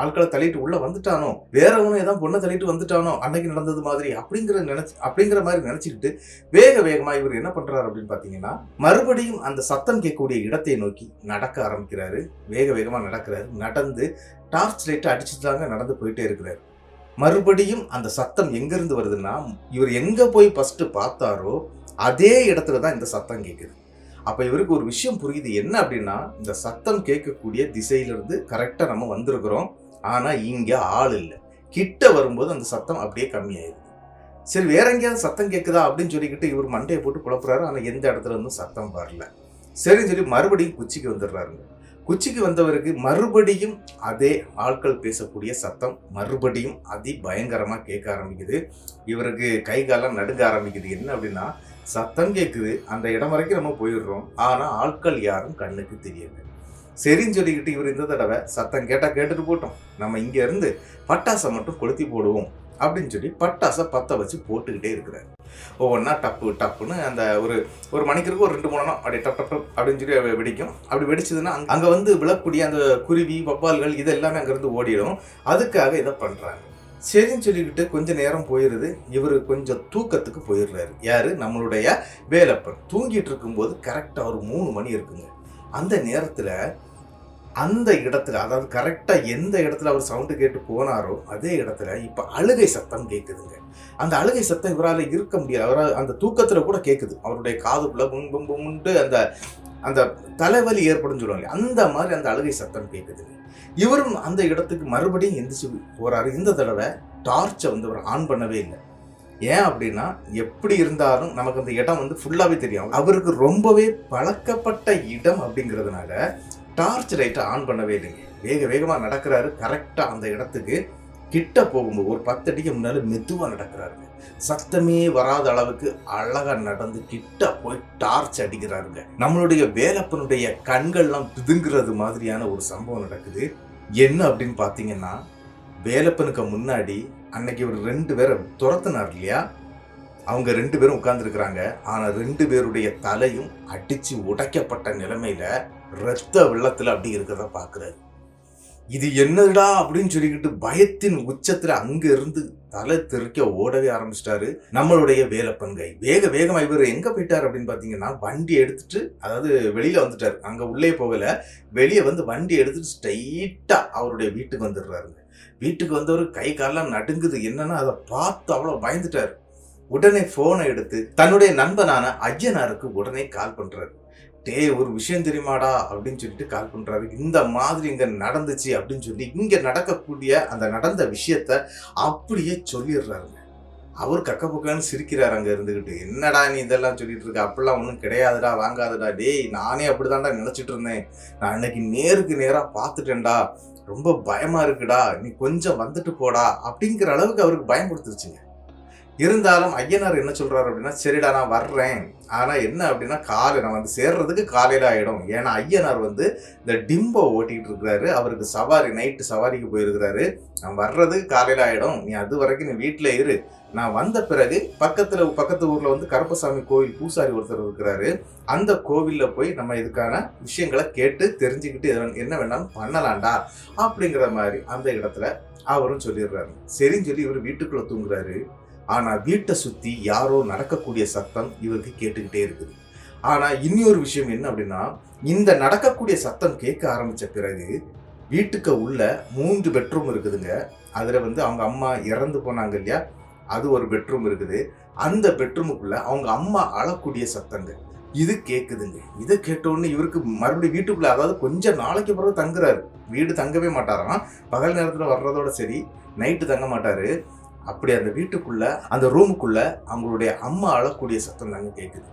B: ஆட்களை தள்ளிட்டு உள்ள வந்துட்டானோ, வேற ஒன்னும் ஏதாவது பொண்ணை தள்ளிட்டு வந்துட்டானோ அன்னைக்கு நடந்தது மாதிரி அப்படிங்கிற மாதிரி நினைச்சுக்கிட்டு வேக வேகமா இவர் என்ன பண்றாரு அப்படின்னு பாத்தீங்கன்னா, மறுபடியும் அந்த சத்தம் கேட்கக்கூடிய இடத்தை நோக்கி நடக்க ஆரம்பிக்கிறாரு. வேக வேகமா நடக்கிறாரு. நடந்து டார்ச் லைட் அடிச்சுட்டாங்க நடந்து போயிட்டே இருக்கிறாரு. மறுபடியும் அந்த சத்தம் எங்கிருந்து வருதுன்னா, இவர் எங்க போய் ஃபர்ஸ்ட் பார்த்தாரோ அதே இடத்துல தான் இந்த சத்தம் கேட்குது. அப்ப இவருக்கு ஒரு விஷயம் புரியுது. என்ன அப்படின்னா, இந்த சத்தம் கேட்கக்கூடிய திசையிலிருந்து கரெக்டா நம்ம வந்திருக்கிறோம். ஆனா இங்க ஆள் இல்லை. கிட்ட வரும்போது அந்த சத்தம் அப்படியே கம்மியாயிருது. சரி வேற எங்கேயாவது சத்தம் கேட்குதா அப்படின்னு சொல்லிக்கிட்டு இவர் மண்டையை போட்டு குழப்புறாரு. ஆனா எந்த இடத்துல இருந்தும் சத்தம் வரல. சரின்னு சொல்லி மறுபடியும் குச்சிக்கு வந்துடுறாருங்க. குச்சிக்கு வந்தவருக்கு மறுபடியும் அதே ஆட்கள் பேசக்கூடிய சத்தம் மறுபடியும் அதி பயங்கரமா கேட்க ஆரம்பிக்குது. இவருக்கு கை காலம் நடுங்க ஆரம்பிக்குது. என்ன அப்படின்னா, சத்தம் கேட்குது, அந்த இடம் வரைக்கும் நம்ம போயிடுறோம், ஆனா ஆட்கள் யாரும் கண்ணுக்கு தெரியல. சரின்னு சொல்லிக்கிட்டு இவர் இந்த தடவை சத்தம் கேட்டா கேட்டுட்டு போட்டோம், நம்ம இங்க இருந்து பட்டாசை மட்டும் கொளுத்தி போடுவோம் அப்படின்னு சொல்லி பட்டாசை பற்ற வச்சு போட்டுக்கிட்டே இருக்கிறாரு. ஒவ்வொன்றா டப்புன்னு அந்த ஒரு மணிக்கு ஒரு 2-3 அப்படியே டப் டப் டப் அப்படின்னு சொல்லி வெடிக்கும். அப்படி வெடிச்சதுன்னா அங்க வந்து விழக்கூடிய அந்த குருவி வவ்வால்கள் இது எல்லாமே அங்கிருந்து ஓடிடும். அதுக்காக இதை பண்றாங்க. சரின்னு சொல்லிக்கிட்டு கொஞ்ச நேரம் போயிருது. இவர் கொஞ்சம் தூக்கத்துக்கு போயிடுறாரு. யாரு? நம்மளுடைய வேலப்பன். தூங்கிட்டு இருக்கும்போது கரெக்டா ஒரு 3 மணி இருக்குங்க. அந்த நேரத்துல அந்த இடத்துல, அதாவது கரெக்டா எந்த இடத்துல அவர் சவுண்டு கேட்டு போனாரோ அதே இடத்துல இப்ப அழுகை சத்தம் கேட்குதுங்க. அந்த அழுகை சத்தம் இவரால் இருக்க முடியாது. அவரால் அந்த தூக்கத்துல கூட கேட்குது. அவருடைய காதுக்குள்ள பும் பும் பும்ட்டு அந்த அந்த தலைவலி ஏற்படும் சொல்லுவாங்க, அந்த மாதிரி அந்த அழுகை சத்தம் கேட்குதுங்க. இவரும் அந்த இடத்துக்கு மறுபடியும் எந்திரிச்சு போறாரு. இந்த தடவை டார்ச்சை வந்து அவர் ஆன் பண்ணவே இல்லை. ஏன் அப்படின்னா, எப்படி இருந்தாலும் நமக்கு அந்த இடம் வந்து ஃபுல்லாவே தெரியும். அவருக்கு ரொம்பவே பழக்கப்பட்ட இடம் அப்படிங்கிறதுனால டார்ச் லைட்டை ஆன் பண்ணவே இல்லைங்க. வேகமாக நடக்கிறாரு. கரெக்டாக அந்த இடத்துக்கு கிட்ட போகும்போது ஒரு 10 அடிக்கு முன்னால மெதுவாக நடக்கிறாருங்க. சத்தமே வராத அளவுக்கு அழகா நடந்து கிட்ட போய் டார்ச் அடிக்கிறாருங்க. நம்மளுடைய வேலப்பனுடைய கண்கள்லாம் பிதுங்குறது மாதிரியான ஒரு சம்பவம் நடக்குது. என்ன அப்படின்னு பார்த்தீங்கன்னா, வேலப்பனுக்கு முன்னாடி அன்னைக்கு ஒரு 2 பேரை துரத்துனார் இல்லையா, அவங்க 2 பேரும் உட்கார்ந்துருக்கிறாங்க. ஆனால் 2 பேருடைய தலையும் அடிச்சு உடைக்கப்பட்ட நிலைமையில ரத்த வெள்ளத்துல அப்படி இருக்கிறத பார்க்குறாரு. இது என்னடா அப்படின்னு சொல்லிக்கிட்டு பயத்தின் உச்சத்துல அங்க இருந்து தலை தெறிக்க ஓடவே ஆரம்பிச்சிட்டாரு நம்மளுடைய வேலப்பன் கை. வேகமா இவர் எங்க போயிட்டார் அப்படின்னு பாத்தீங்கன்னா, வண்டி எடுத்துட்டு, அதாவது வெளியில வந்துட்டாரு. அங்க உள்ளே போகல, வெளியே வந்து வண்டி எடுத்துட்டு ஸ்ட்ரைட்டா அவருடைய வீட்டுக்கு வந்துடுறாருங்க. வீட்டுக்கு வந்தவர் கை காலெல்லாம் நடுங்குது. என்னன்னா அதை பார்த்து அவ்வளவு பயந்துட்டாரு. உடனே போனை எடுத்து தன்னுடைய நண்பனான ஐயனாருக்கு உடனே கால் பண்றாரு. ஒரு விஷயம் தெரியுமாடா அப்படின்னு சொல்லிட்டு கால் பண்றாரு. இந்த மாதிரி இங்க நடந்துச்சு அப்படின்னு சொல்லி இங்க நடக்கக்கூடிய அந்த நடந்த விஷயத்த அப்படியே சொல்லிடுறாருங்க. அவர் கக்க பக்கன்னு சிரிக்கிறாரு அங்க இருந்துகிட்டு. என்னடா நீ இதெல்லாம் சொல்லிட்டு இருக்க, அப்படிலாம் ஒன்றும் கிடையாதுடா, வாங்காதுடா. நானே அப்படிதான்டா நினைச்சிட்டு இருந்தேன். நான் அன்னைக்கு நேருக்கு நேரா பார்த்துட்டேன்டா, ரொம்ப பயமா இருக்குடா, நீ கொஞ்சம் வந்துட்டு போடா அப்படிங்கிற அளவுக்கு அவருக்கு பயம் கொடுத்துருச்சுங்க. இருந்தாலும் ஐயனார் என்ன சொல்றாரு அப்படின்னா, சரிடா நான் வர்றேன், ஆனா என்ன அப்படின்னா நான் வந்து சேர்றதுக்கு காலையில ஆயிடும். ஏன்னா ஐயனார் வந்து இந்த டிம்போ ஓட்டிட்டு இருக்கிறாரு. அவருக்கு சவாரி, நைட்டு சவாரிக்கு போயிருக்கிறாரு. நான் வர்றதுக்கு காலையில ஆயிடும், நீ அது வரைக்கும் நீ வீட்டுல இரு. நான் வந்த பிறகு பக்கத்து ஊர்ல வந்து கருப்பசாமி கோவில் பூசாரி ஒருத்தர் இருக்கிறாரு. அந்த கோவில்ல போய் நம்ம இதுக்கான விஷயங்களை கேட்டு தெரிஞ்சுக்கிட்டு என்ன வேணாலும் பண்ணலாம்டா அப்படிங்கிற மாதிரி அந்த இடத்துல அவரும் சொல்லிடுறாரு. சரின்னு சொல்லி இவர் வீட்டுக்குள்ள தூங்குறாரு. ஆனா வீட்டை சுத்தி யாரோ நடக்கக்கூடிய சத்தம் இவருக்கு கேட்டுக்கிட்டே இருக்குது. ஆனா இன்னொரு விஷயம் என்ன அப்படின்னா, இந்த நடக்கக்கூடிய சத்தம் கேட்க ஆரம்பிச்ச பிறகு வீட்டுக்கு உள்ள 3 பெட்ரூம் இருக்குதுங்க. அதுல வந்து அவங்க அம்மா இறந்து போனாங்க இல்லையா, அது ஒரு பெட்ரூம் இருக்குது. அந்த பெட்ரூமுக்குள்ள அவங்க அம்மா அழக்கூடிய சத்தங்க இது கேட்குதுங்க. இதை கேட்டோன்னு இவருக்கு மறுபடியும் வீட்டுக்குள்ள, அதாவது கொஞ்சம் நாளைக்கு பிறகு தங்குறாரு. வீடு தங்கவே மாட்டாராம். பகல் நேரத்துல வர்றதோட சரி, நைட்டு தங்க மாட்டாரு. அப்படி அந்த வீட்டுக்குள்ள, அந்த ரூமுக்குள்ள அவங்களுடைய அம்மா அழக்கூடிய சத்தம் தாங்க கேட்குது.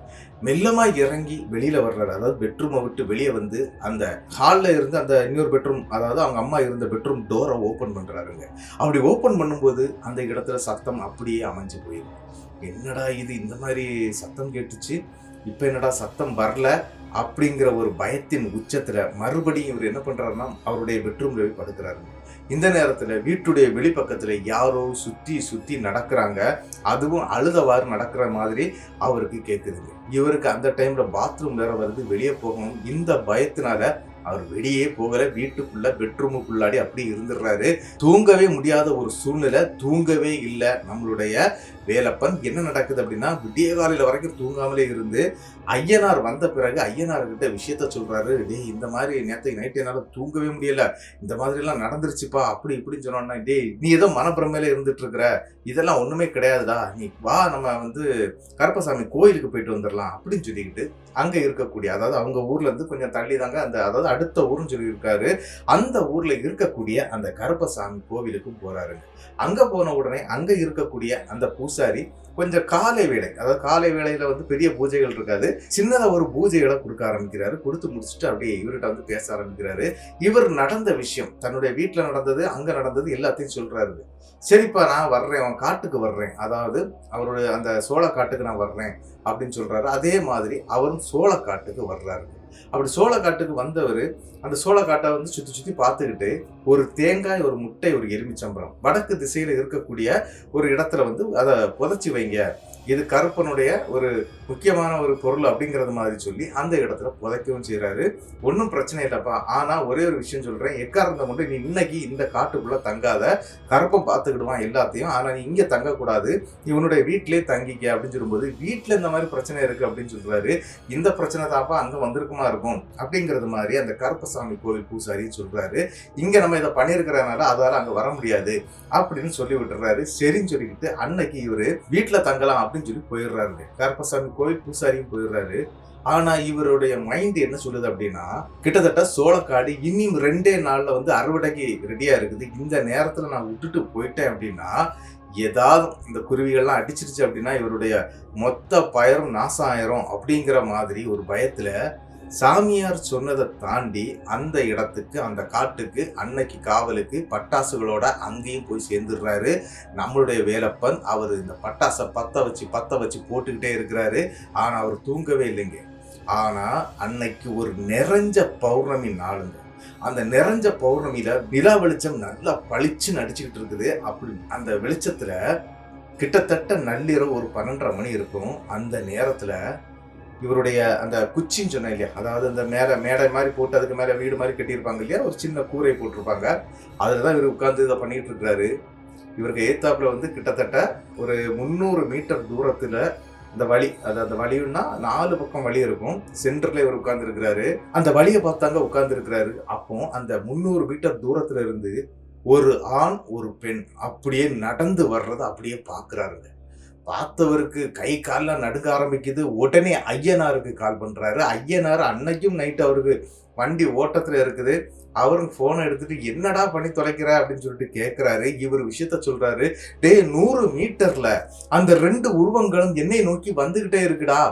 B: மெல்லமா இறங்கி வெளியில வர்றாரு. அதாவது பெட்ரூமை விட்டு வெளியே வந்து அந்த ஹால்ல இருந்து அந்த இன்னொரு பெட்ரூம், அதாவது அவங்க அம்மா இருந்த பெட்ரூம் டோரை ஓபன் பண்றாருங்க. அப்படி ஓபன் பண்ணும்போது அந்த இடத்துல சத்தம் அப்படியே அமைஞ்சு போயிடும். என்னடா இது, இந்த மாதிரி சத்தம் கேட்டுச்சு, இப்ப என்னடா சத்தம் வரல அப்படிங்கிற ஒரு பயத்தின் உச்சத்துல மறுபடியும் இவர் என்ன பண்றாருன்னா, அவருடைய பெட்ரூம்ல போய் படுக்கிறாருங்க. இந்த நேரத்துல வீட்டுடைய வெளிப்பக்கத்துல யாரோ சுத்தி நடக்கிறாங்க. அதுவும் அழுதவாறு நடக்கிற மாதிரி அவருக்கு கேட்குதுங்க. இவருக்கு அந்த டைம்ல பாத்ரூம் வேற வருது, வெளியே போகணும். இந்த பயத்தினால அவர் வெளியே போகல, வீட்டுக்குள்ள பெட்ரூமுக்குள்ளாடி அப்படி இருந்துடுறாரு. தூங்கவே முடியாத ஒரு சூழ்நிலை, தூங்கவே இல்லை நம்மளுடைய வேலப்பன். என்ன நடக்குது அப்படின்னா, விடிய காலையில வரைக்கும் தூங்காமலே இருந்து ஐயனார் வந்த பிறகு ஐயனார்கிட்ட விஷயத்த சொல்றாரு. இந்த மாதிரி நேற்று நைட்டு என்னால தூங்கவே முடியல, இந்த மாதிரி எல்லாம் நடந்துருச்சுப்பா அப்படி இப்படின்னு சொன்னோன்னா, நீ ஏதோ மனப்பிரமையில இருந்துட்டு இருக்கிற, இதெல்லாம் ஒண்ணுமே கிடையாதுடா, நீ வா நம்ம வந்து கருப்பசாமி கோயிலுக்கு போயிட்டு வந்துடலாம் அப்படின்னு சொல்லிக்கிட்டு அங்க இருக்கக்கூடிய, அதாவது அவங்க ஊர்ல இருந்து கொஞ்சம் தள்ளி தாங்க அந்த, அதாவது அடுத்த ஊர்னு சொல்லி இருக்காரு, அந்த ஊர்ல இருக்கக்கூடிய அந்த கருப்பசாமி கோவிலுக்கும் போறாருங்க. அங்க போன உடனே அங்க இருக்கக்கூடிய அந்த பூசாரி கொஞ்சம் காலை வேளை, அதாவது காலை வேளையில வந்து பெரிய பூஜைகள் இருக்காது, சின்னதா ஒரு பூஜைகளை கொடுக்க ஆரம்பிக்கிறாரு. கொடுத்து முடிச்சுட்டு அப்படியே இவர்கிட்ட வந்து பேச ஆரம்பிக்கிறாரு. இவர் நடந்த விஷயம், தன்னுடைய வீட்டுல நடந்தது, அங்க நடந்தது எல்லாத்தையும் சொல்றாரு. சரிப்பா நான் வர்றேன், அவன் காட்டுக்கு வர்றேன், அதாவது அவருடைய அந்த சோழ காட்டுக்கு நான் வர்றேன் அப்படின்னு சொல்றாரு. அதே மாதிரி அவரும் சோழ காட்டுக்கு வர்றாரு. அப்படி சோளக்காட்டுக்கு வந்தவர் அந்த சோளக்காட்டை வந்து சுத்தி பார்த்துக்கிட்டு, ஒரு தேங்காய், ஒரு முட்டை, ஒரு எலுமிச்சம்பழம், வடக்கு திசையில இருக்கக்கூடிய ஒரு இடத்துல வந்து அதை புதைச்சி வைங்க, இது கருப்பனுடைய ஒரு முக்கியமான ஒரு பொருள் அப்படிங்கிறது மாதிரி சொல்லி அந்த இடத்துல புதைக்கவும் செய்யறாரு. ஒன்றும் பிரச்சனை இல்லப்பா, ஆனா ஒரே ஒரு விஷயம் சொல்றேன், எக்காரணத்தை கொண்டு நீ இன்னைக்கு இந்த காட்டுக்குள்ள தங்காத, கருப்பன் பார்த்துக்கிடுவான் எல்லாத்தையும், ஆனா நீ இங்க தங்கக்கூடாது, நீ உன்னுடைய வீட்டிலே தங்கிக்க அப்படின்னு சொல்லும்போது, வீட்டுல இந்த மாதிரி பிரச்சனை இருக்கு அப்படின்னு சொல்றாரு. இந்த பிரச்சனை தாப்பா அங்க வந்திருக்குமா இருக்கும் அப்படிங்கிறது மாதிரி அந்த கருப்பசாமி கோவில் பூசாரி சொல்றாரு. இங்க நம்ம இதை பண்ணிருக்கிறதுனால அதால அங்க வர முடியாது அப்படின்னு சொல்லி விட்டுறாரு. சரின்னு சொல்லிக்கிட்டு அன்னைக்கு இவரு வீட்டுல தங்கலாம் அப்படின்னு சொல்லி போயிடுறாரு. கருப்பசாமி கோவில் பூசாரியும் போயிடுறாரு. ஆனா இவருடைய மைண்ட் என்ன சொல்லுது அப்படின்னா, கிட்டத்தட்ட சோளக்காடு இன்னும் 2 நாள்ல வந்து அறுவடைக்கு ரெடியா இருக்குது. இந்த நேரத்துல நான் விட்டுட்டு போயிட்டேன் அப்படின்னா, ஏதாவது இந்த குருவிகள்லாம் அடிச்சிருச்சு அப்படின்னா இவருடைய மொத்த பயிரும் நாசம் ஆயிரும் அப்படிங்கிற மாதிரி ஒரு பயத்துல சாமியார் சொன்னதை தாண்டி அந்த இடத்துக்கு, அந்த காட்டுக்கு அன்னைக்கு காவலுக்கு பட்டாசுகளோட அங்கேயும் போய் சேர்ந்துடுறாரு. நம்மளுடைய வேலப்பன் அவர் இந்த பட்டாசை பத்த வச்சு போட்டுக்கிட்டே இருக்கிறாரு. ஆனா அவர் தூங்கவே இல்லைங்க. ஆனா அன்னைக்கு ஒரு நிறைஞ்ச பௌர்ணமி நாளுங்க. அந்த நிறைஞ்ச பௌர்ணமியில நிலா வெளிச்சம் நல்லா பளிச்சுன்னு அடிச்சுக்கிட்டு இருக்குது. அப்படி அந்த வெளிச்சத்துல கிட்டத்தட்ட நள்ளிரவு ஒரு 12:30 மணி இருக்கும். அந்த நேரத்துல இவருடைய அந்த குச்சின்னு சொன்னேன் இல்லையா, அதாவது அந்த மேடை மாதிரி போட்டு அதுக்கு மேல வீடு மாதிரி கட்டியிருப்பாங்க இல்லையா, ஒரு சின்ன கூரை போட்டிருப்பாங்க, அதுலதான் இவர் உட்கார்ந்து இதை பண்ணிட்டு இருக்கிறாரு. இவருக்கு ஏத்தாப்புல வந்து கிட்டத்தட்ட ஒரு 300 மீட்டர் தூரத்துல இந்த வழி, அந்த வழின்னா 4 பக்கம் வழி இருக்கும், சென்டர்ல இவர் உட்கார்ந்து இருக்கிறாரு. அந்த வழியை பார்த்தாங்க உட்கார்ந்து இருக்கிறாரு. அப்போ அந்த 300 மீட்டர் தூரத்துல இருந்து ஒரு ஆண் ஒரு பெண் அப்படியே நடந்து வர்றதை அப்படியே பாக்குறாருங்க. பார்த்தவருக்கு கை கால்லாம் நடுக்க ஆரம்பிக்குது. உடனே ஐயனாருக்கு கால் பண்றாரு. ஐயனார் அன்னைக்கும் நைட் அவருக்கு வண்டி ஓட்டத்துல இருக்குது. அவரும் போனை எடுத்துட்டு என்னடா பண்ணி தொலைக்கிற அப்படின்னு சொல்லிட்டு கேட்கிறாரு. இவர் விஷயத்த சொல்றாரு. 100 மீட்டர்ல அந்த 2 உருவங்களும் என்னை நோக்கி வந்துகிட்டே இருக்குடா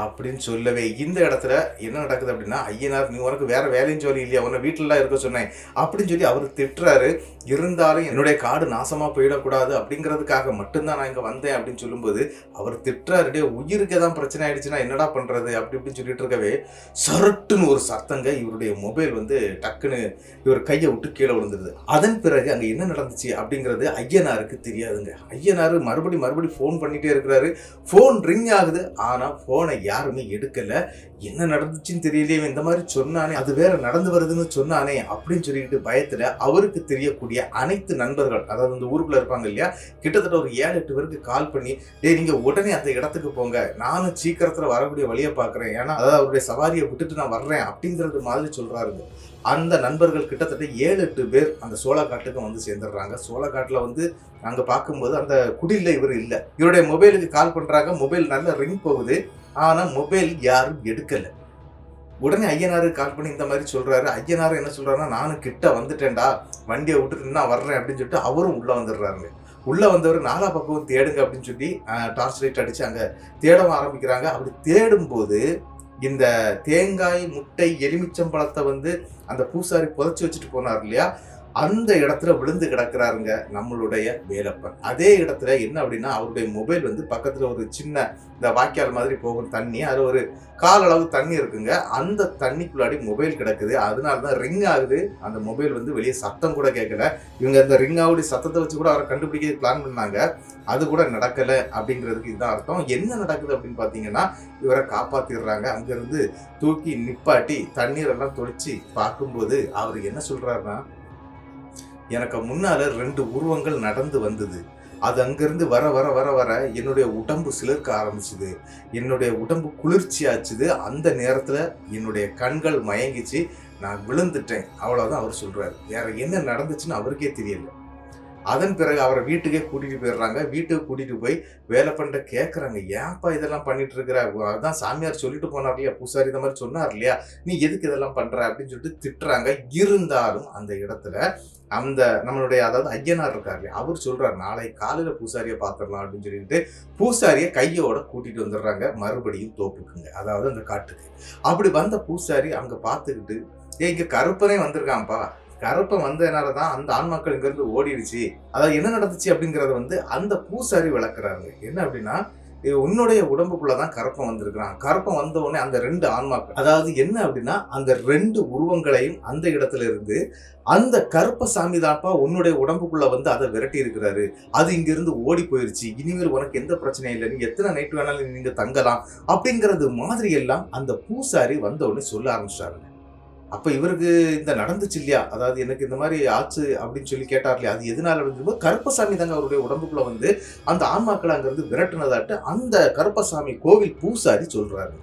B: அப்படின்னு சொல்லவே இந்த இடத்துல என்ன நடக்குது அப்படின்னா, ஐயனார் நீ உனக்கு வேற வேலையும் சொல்லி இல்லையா, உன்னை வீட்டுல இருக்க சொன்னேன் அப்படின்னு சொல்லி அவர் திட்டுறாரு. இருந்தாலும் என்னுடைய காடு நாசமா போயிடக்கூடாது அப்படிங்கிறதுக்காக மட்டும்தான் நான் இங்க வந்தேன் அப்படின்னு சொல்லும்போது அவர் திட்டுறாரு. உயிருக்கு ஏதாவது பிரச்சனை ஆயிடுச்சுன்னா என்னடா பண்றது அப்படி இப்படின்னு சொல்லிட்டு இருக்கவே சரட்டுன்னு ஒரு சத்தங்க. இவருடைய மொபைல் வந்து டக்குன்னு இவர் கையை விட்டு கீழே விழுந்துருது. அதன் பிறகு அங்க என்ன நடந்துச்சு அப்படிங்கிறது ஐயனாருக்கு தெரியாதுங்க. ஐயனாரு மறுபடியும் போன் பண்ணிட்டே இருக்கிறாரு. போன் ரிங் ஆகுது. ஆனா போனை யாருமே எடுக்கல. என்ன நடந்துச்சுன்னு தெரியலையே, இந்த மாதிரி சொன்னானே, அது வேற நடந்து வருதுன்னு சொன்னானே அப்படின்னு சொல்லிட்டு பயத்துல அவருக்கு தெரியக்கூடிய அனைத்து நண்பர்கள், அதாவது இந்த ஊருக்குள்ள இருப்பாங்க இல்லையா, கிட்டத்தட்ட ஒரு 7-8 பேருக்கு கால் பண்ணி, நீங்க உடனே அந்த இடத்துக்கு போங்க, நானும் சீக்கிரத்துல வரக்கூடிய வழியை பாக்குறேன், ஏன்னா அதாவது அவருடைய சவாரியை விட்டுட்டு நான் வர்றேன் அப்படிங்கிறது மாதிரி சொல்றாருங்க. அந்த நண்பர்கள் கிட்டத்தட்ட 7-8 பேர் அந்த சோளக்காட்டுக்கு வந்து சேர்ந்துடுறாங்க. சோளக்காட்டுல வந்து அங்க பார்க்கும்போது அந்த குடியில இவர் இல்லை. இவருடைய மொபைலுக்கு கால் பண்றாங்க. மொபைல் நல்ல ரிங் போகுது. ஆனா மொபைல் யாரும் எடுக்கல. உடனே ஐயனாரு கால் பண்ணி இந்த மாதிரி சொல்றாரு. ஐயனாரு என்ன சொல்றாருன்னா, நானும் கிட்ட வந்துட்டேன்டா, வண்டியை விட்டுட்டு நான் வர்றேன் அப்படின்னு சொல்லிட்டு அவரும் உள்ள வந்துடுறாருங்க. உள்ள வந்தவர் 4 பக்கம் தேடுங்க அப்படின்னு சொல்லி டார்ச் லைட் அடிச்சு அங்க தேடவும் ஆரம்பிக்கிறாங்க. அப்படி தேடும் போது இந்த தேங்காய், முட்டை, எலுமிச்சம்பழத்தை வந்து அந்த பூசாரி புதைச்சி வச்சுட்டு போனார் இல்லையா, அந்த இடத்துல விழுந்து கிடக்குறாருங்க நம்மளுடைய வேலப்பன். அதே இடத்துல என்ன அப்படின்னா, அவருடைய மொபைல் வந்து பக்கத்துல ஒரு சின்ன இந்த வாய்க்கால் மாதிரி போகும் தண்ணி, அது ஒரு கால் அளவு தண்ணி இருக்குங்க. அந்த தண்ணிக்குள்ளாடி மொபைல் கிடக்குது. அதனாலதான் ரிங் ஆகுது. அந்த மொபைல் வந்து வெளியே சத்தம் கூட கேட்கல. இவங்க இந்த ரிங் ஆகுடி சத்தத்தை வச்சு கூட அவரை கண்டுபிடிக்க பிளான் பண்ணாங்க. அது கூட நடக்கல அப்படிங்கிறதுக்கு இதுதான் அர்த்தம். என்ன நடக்குது அப்படின்னு பாத்தீங்கன்னா, இவரை காப்பாத்திடுறாங்க. அங்கிருந்து தூக்கி நிப்பாட்டி தண்ணீர் எல்லாம் தொளிச்சு பார்க்கும்போது அவர் என்ன சொல்றாருன்னா, எனக்கு முன்னால 2 உருவங்கள் நடந்து வந்தது. அது அங்கிருந்து வர வர வர வர என்னுடைய உடம்பு சிலிர்க்க ஆரம்பிச்சுது. என்னுடைய உடம்பு குளிர்ச்சி ஆச்சுது. அந்த நேரத்துல என்னுடைய கண்கள் மயங்கிச்சு. நான் விழுந்துட்டேன். அவ்வளவுதான் அவர் சொல்றாரு. வேற என்ன நடந்துச்சுன்னு அவருக்கே தெரியல. அதன் பிறகு அவரை வீட்டுக்கே கூட்டிட்டு போயிடுறாங்க. வீட்டுக்கு கூட்டிட்டு போய் வேலைப்பண்ட கேட்கறாங்க, ஏன்ப்பா இதெல்லாம் பண்ணிட்டு இருக்கிற, அதான் சாமியார் சொல்லிட்டு போனார் இல்லையா, பூசாரி இந்த மாதிரி சொன்னார் இல்லையா, நீ எதுக்கு இதெல்லாம் பண்ற அப்படின்னு சொல்லிட்டு திட்டுறாங்க. இருந்தாலும் அந்த இடத்துல அந்த நம்மளுடைய அதாவது ஐயனார் இருக்காரு இல்லையா, அவர் சொல்றாரு, நாளை காலையில பூசாரியை பாத்திரலாம் அப்படின்னு சொல்லிட்டு பூசாரியை கையோட கூட்டிட்டு வந்துடுறாங்க மறுபடியும் தோப்புக்குங்க, அதாவது அந்த காட்டுக்கு. அப்படி வந்த பூசாரி அங்க பாத்துக்கிட்டு, இங்க கருப்பனே வந்திருக்கான்ப்பா, கருப்பன் வந்ததுனாலதான் அந்த ஆண்மக்கள் இங்க இருந்து ஓடிடுச்சு, அதாவது என்ன நடந்துச்சு அப்படிங்கறத வந்து அந்த பூசாரி விளக்குறாங்க. என்ன அப்படின்னா, உன்னுடைய உடம்புக்குள்ளதான் கருப்பம் வந்திருக்கிறான். கருப்பம் வந்த உடனே அந்த 2 ஆன்மாக்கள், அதாவது என்ன அப்படின்னா அந்த 2 உருவங்களையும் அந்த இடத்துல இருந்து அந்த கருப்பசாமி தான்ப்பா உன்னுடைய உடம்புக்குள்ள வந்து அதை விரட்டி இருக்கிறாரு. அது இங்கிருந்து ஓடி போயிருச்சு. இனிமேல் உனக்கு எந்த பிரச்சனையும் இல்லை, நீங்க எத்தனை நைட் வேணாலும் நீங்க தங்கலாம் அப்படிங்கிறது மாதிரி எல்லாம் அந்த பூசாரி வந்த உடனே சொல்ல ஆரம்பிச்சிட்டாருங்க. அப்ப இவருக்கு இந்த நடந்துச்சு இல்லையா, அதாவது எனக்கு இந்த மாதிரி ஆச்சு அப்படின்னு சொல்லி கேட்டார் இல்லையா, அது எதனால அப்படின்னு கருப்பசாமி தாங்க அவருடைய உடம்புக்குள்ள வந்து அந்த ஆன்மாக்களை அங்கிருந்து விரட்டுனதாட்டு அந்த கருப்பசாமி கோவில் பூசாரி சொல்றாரு.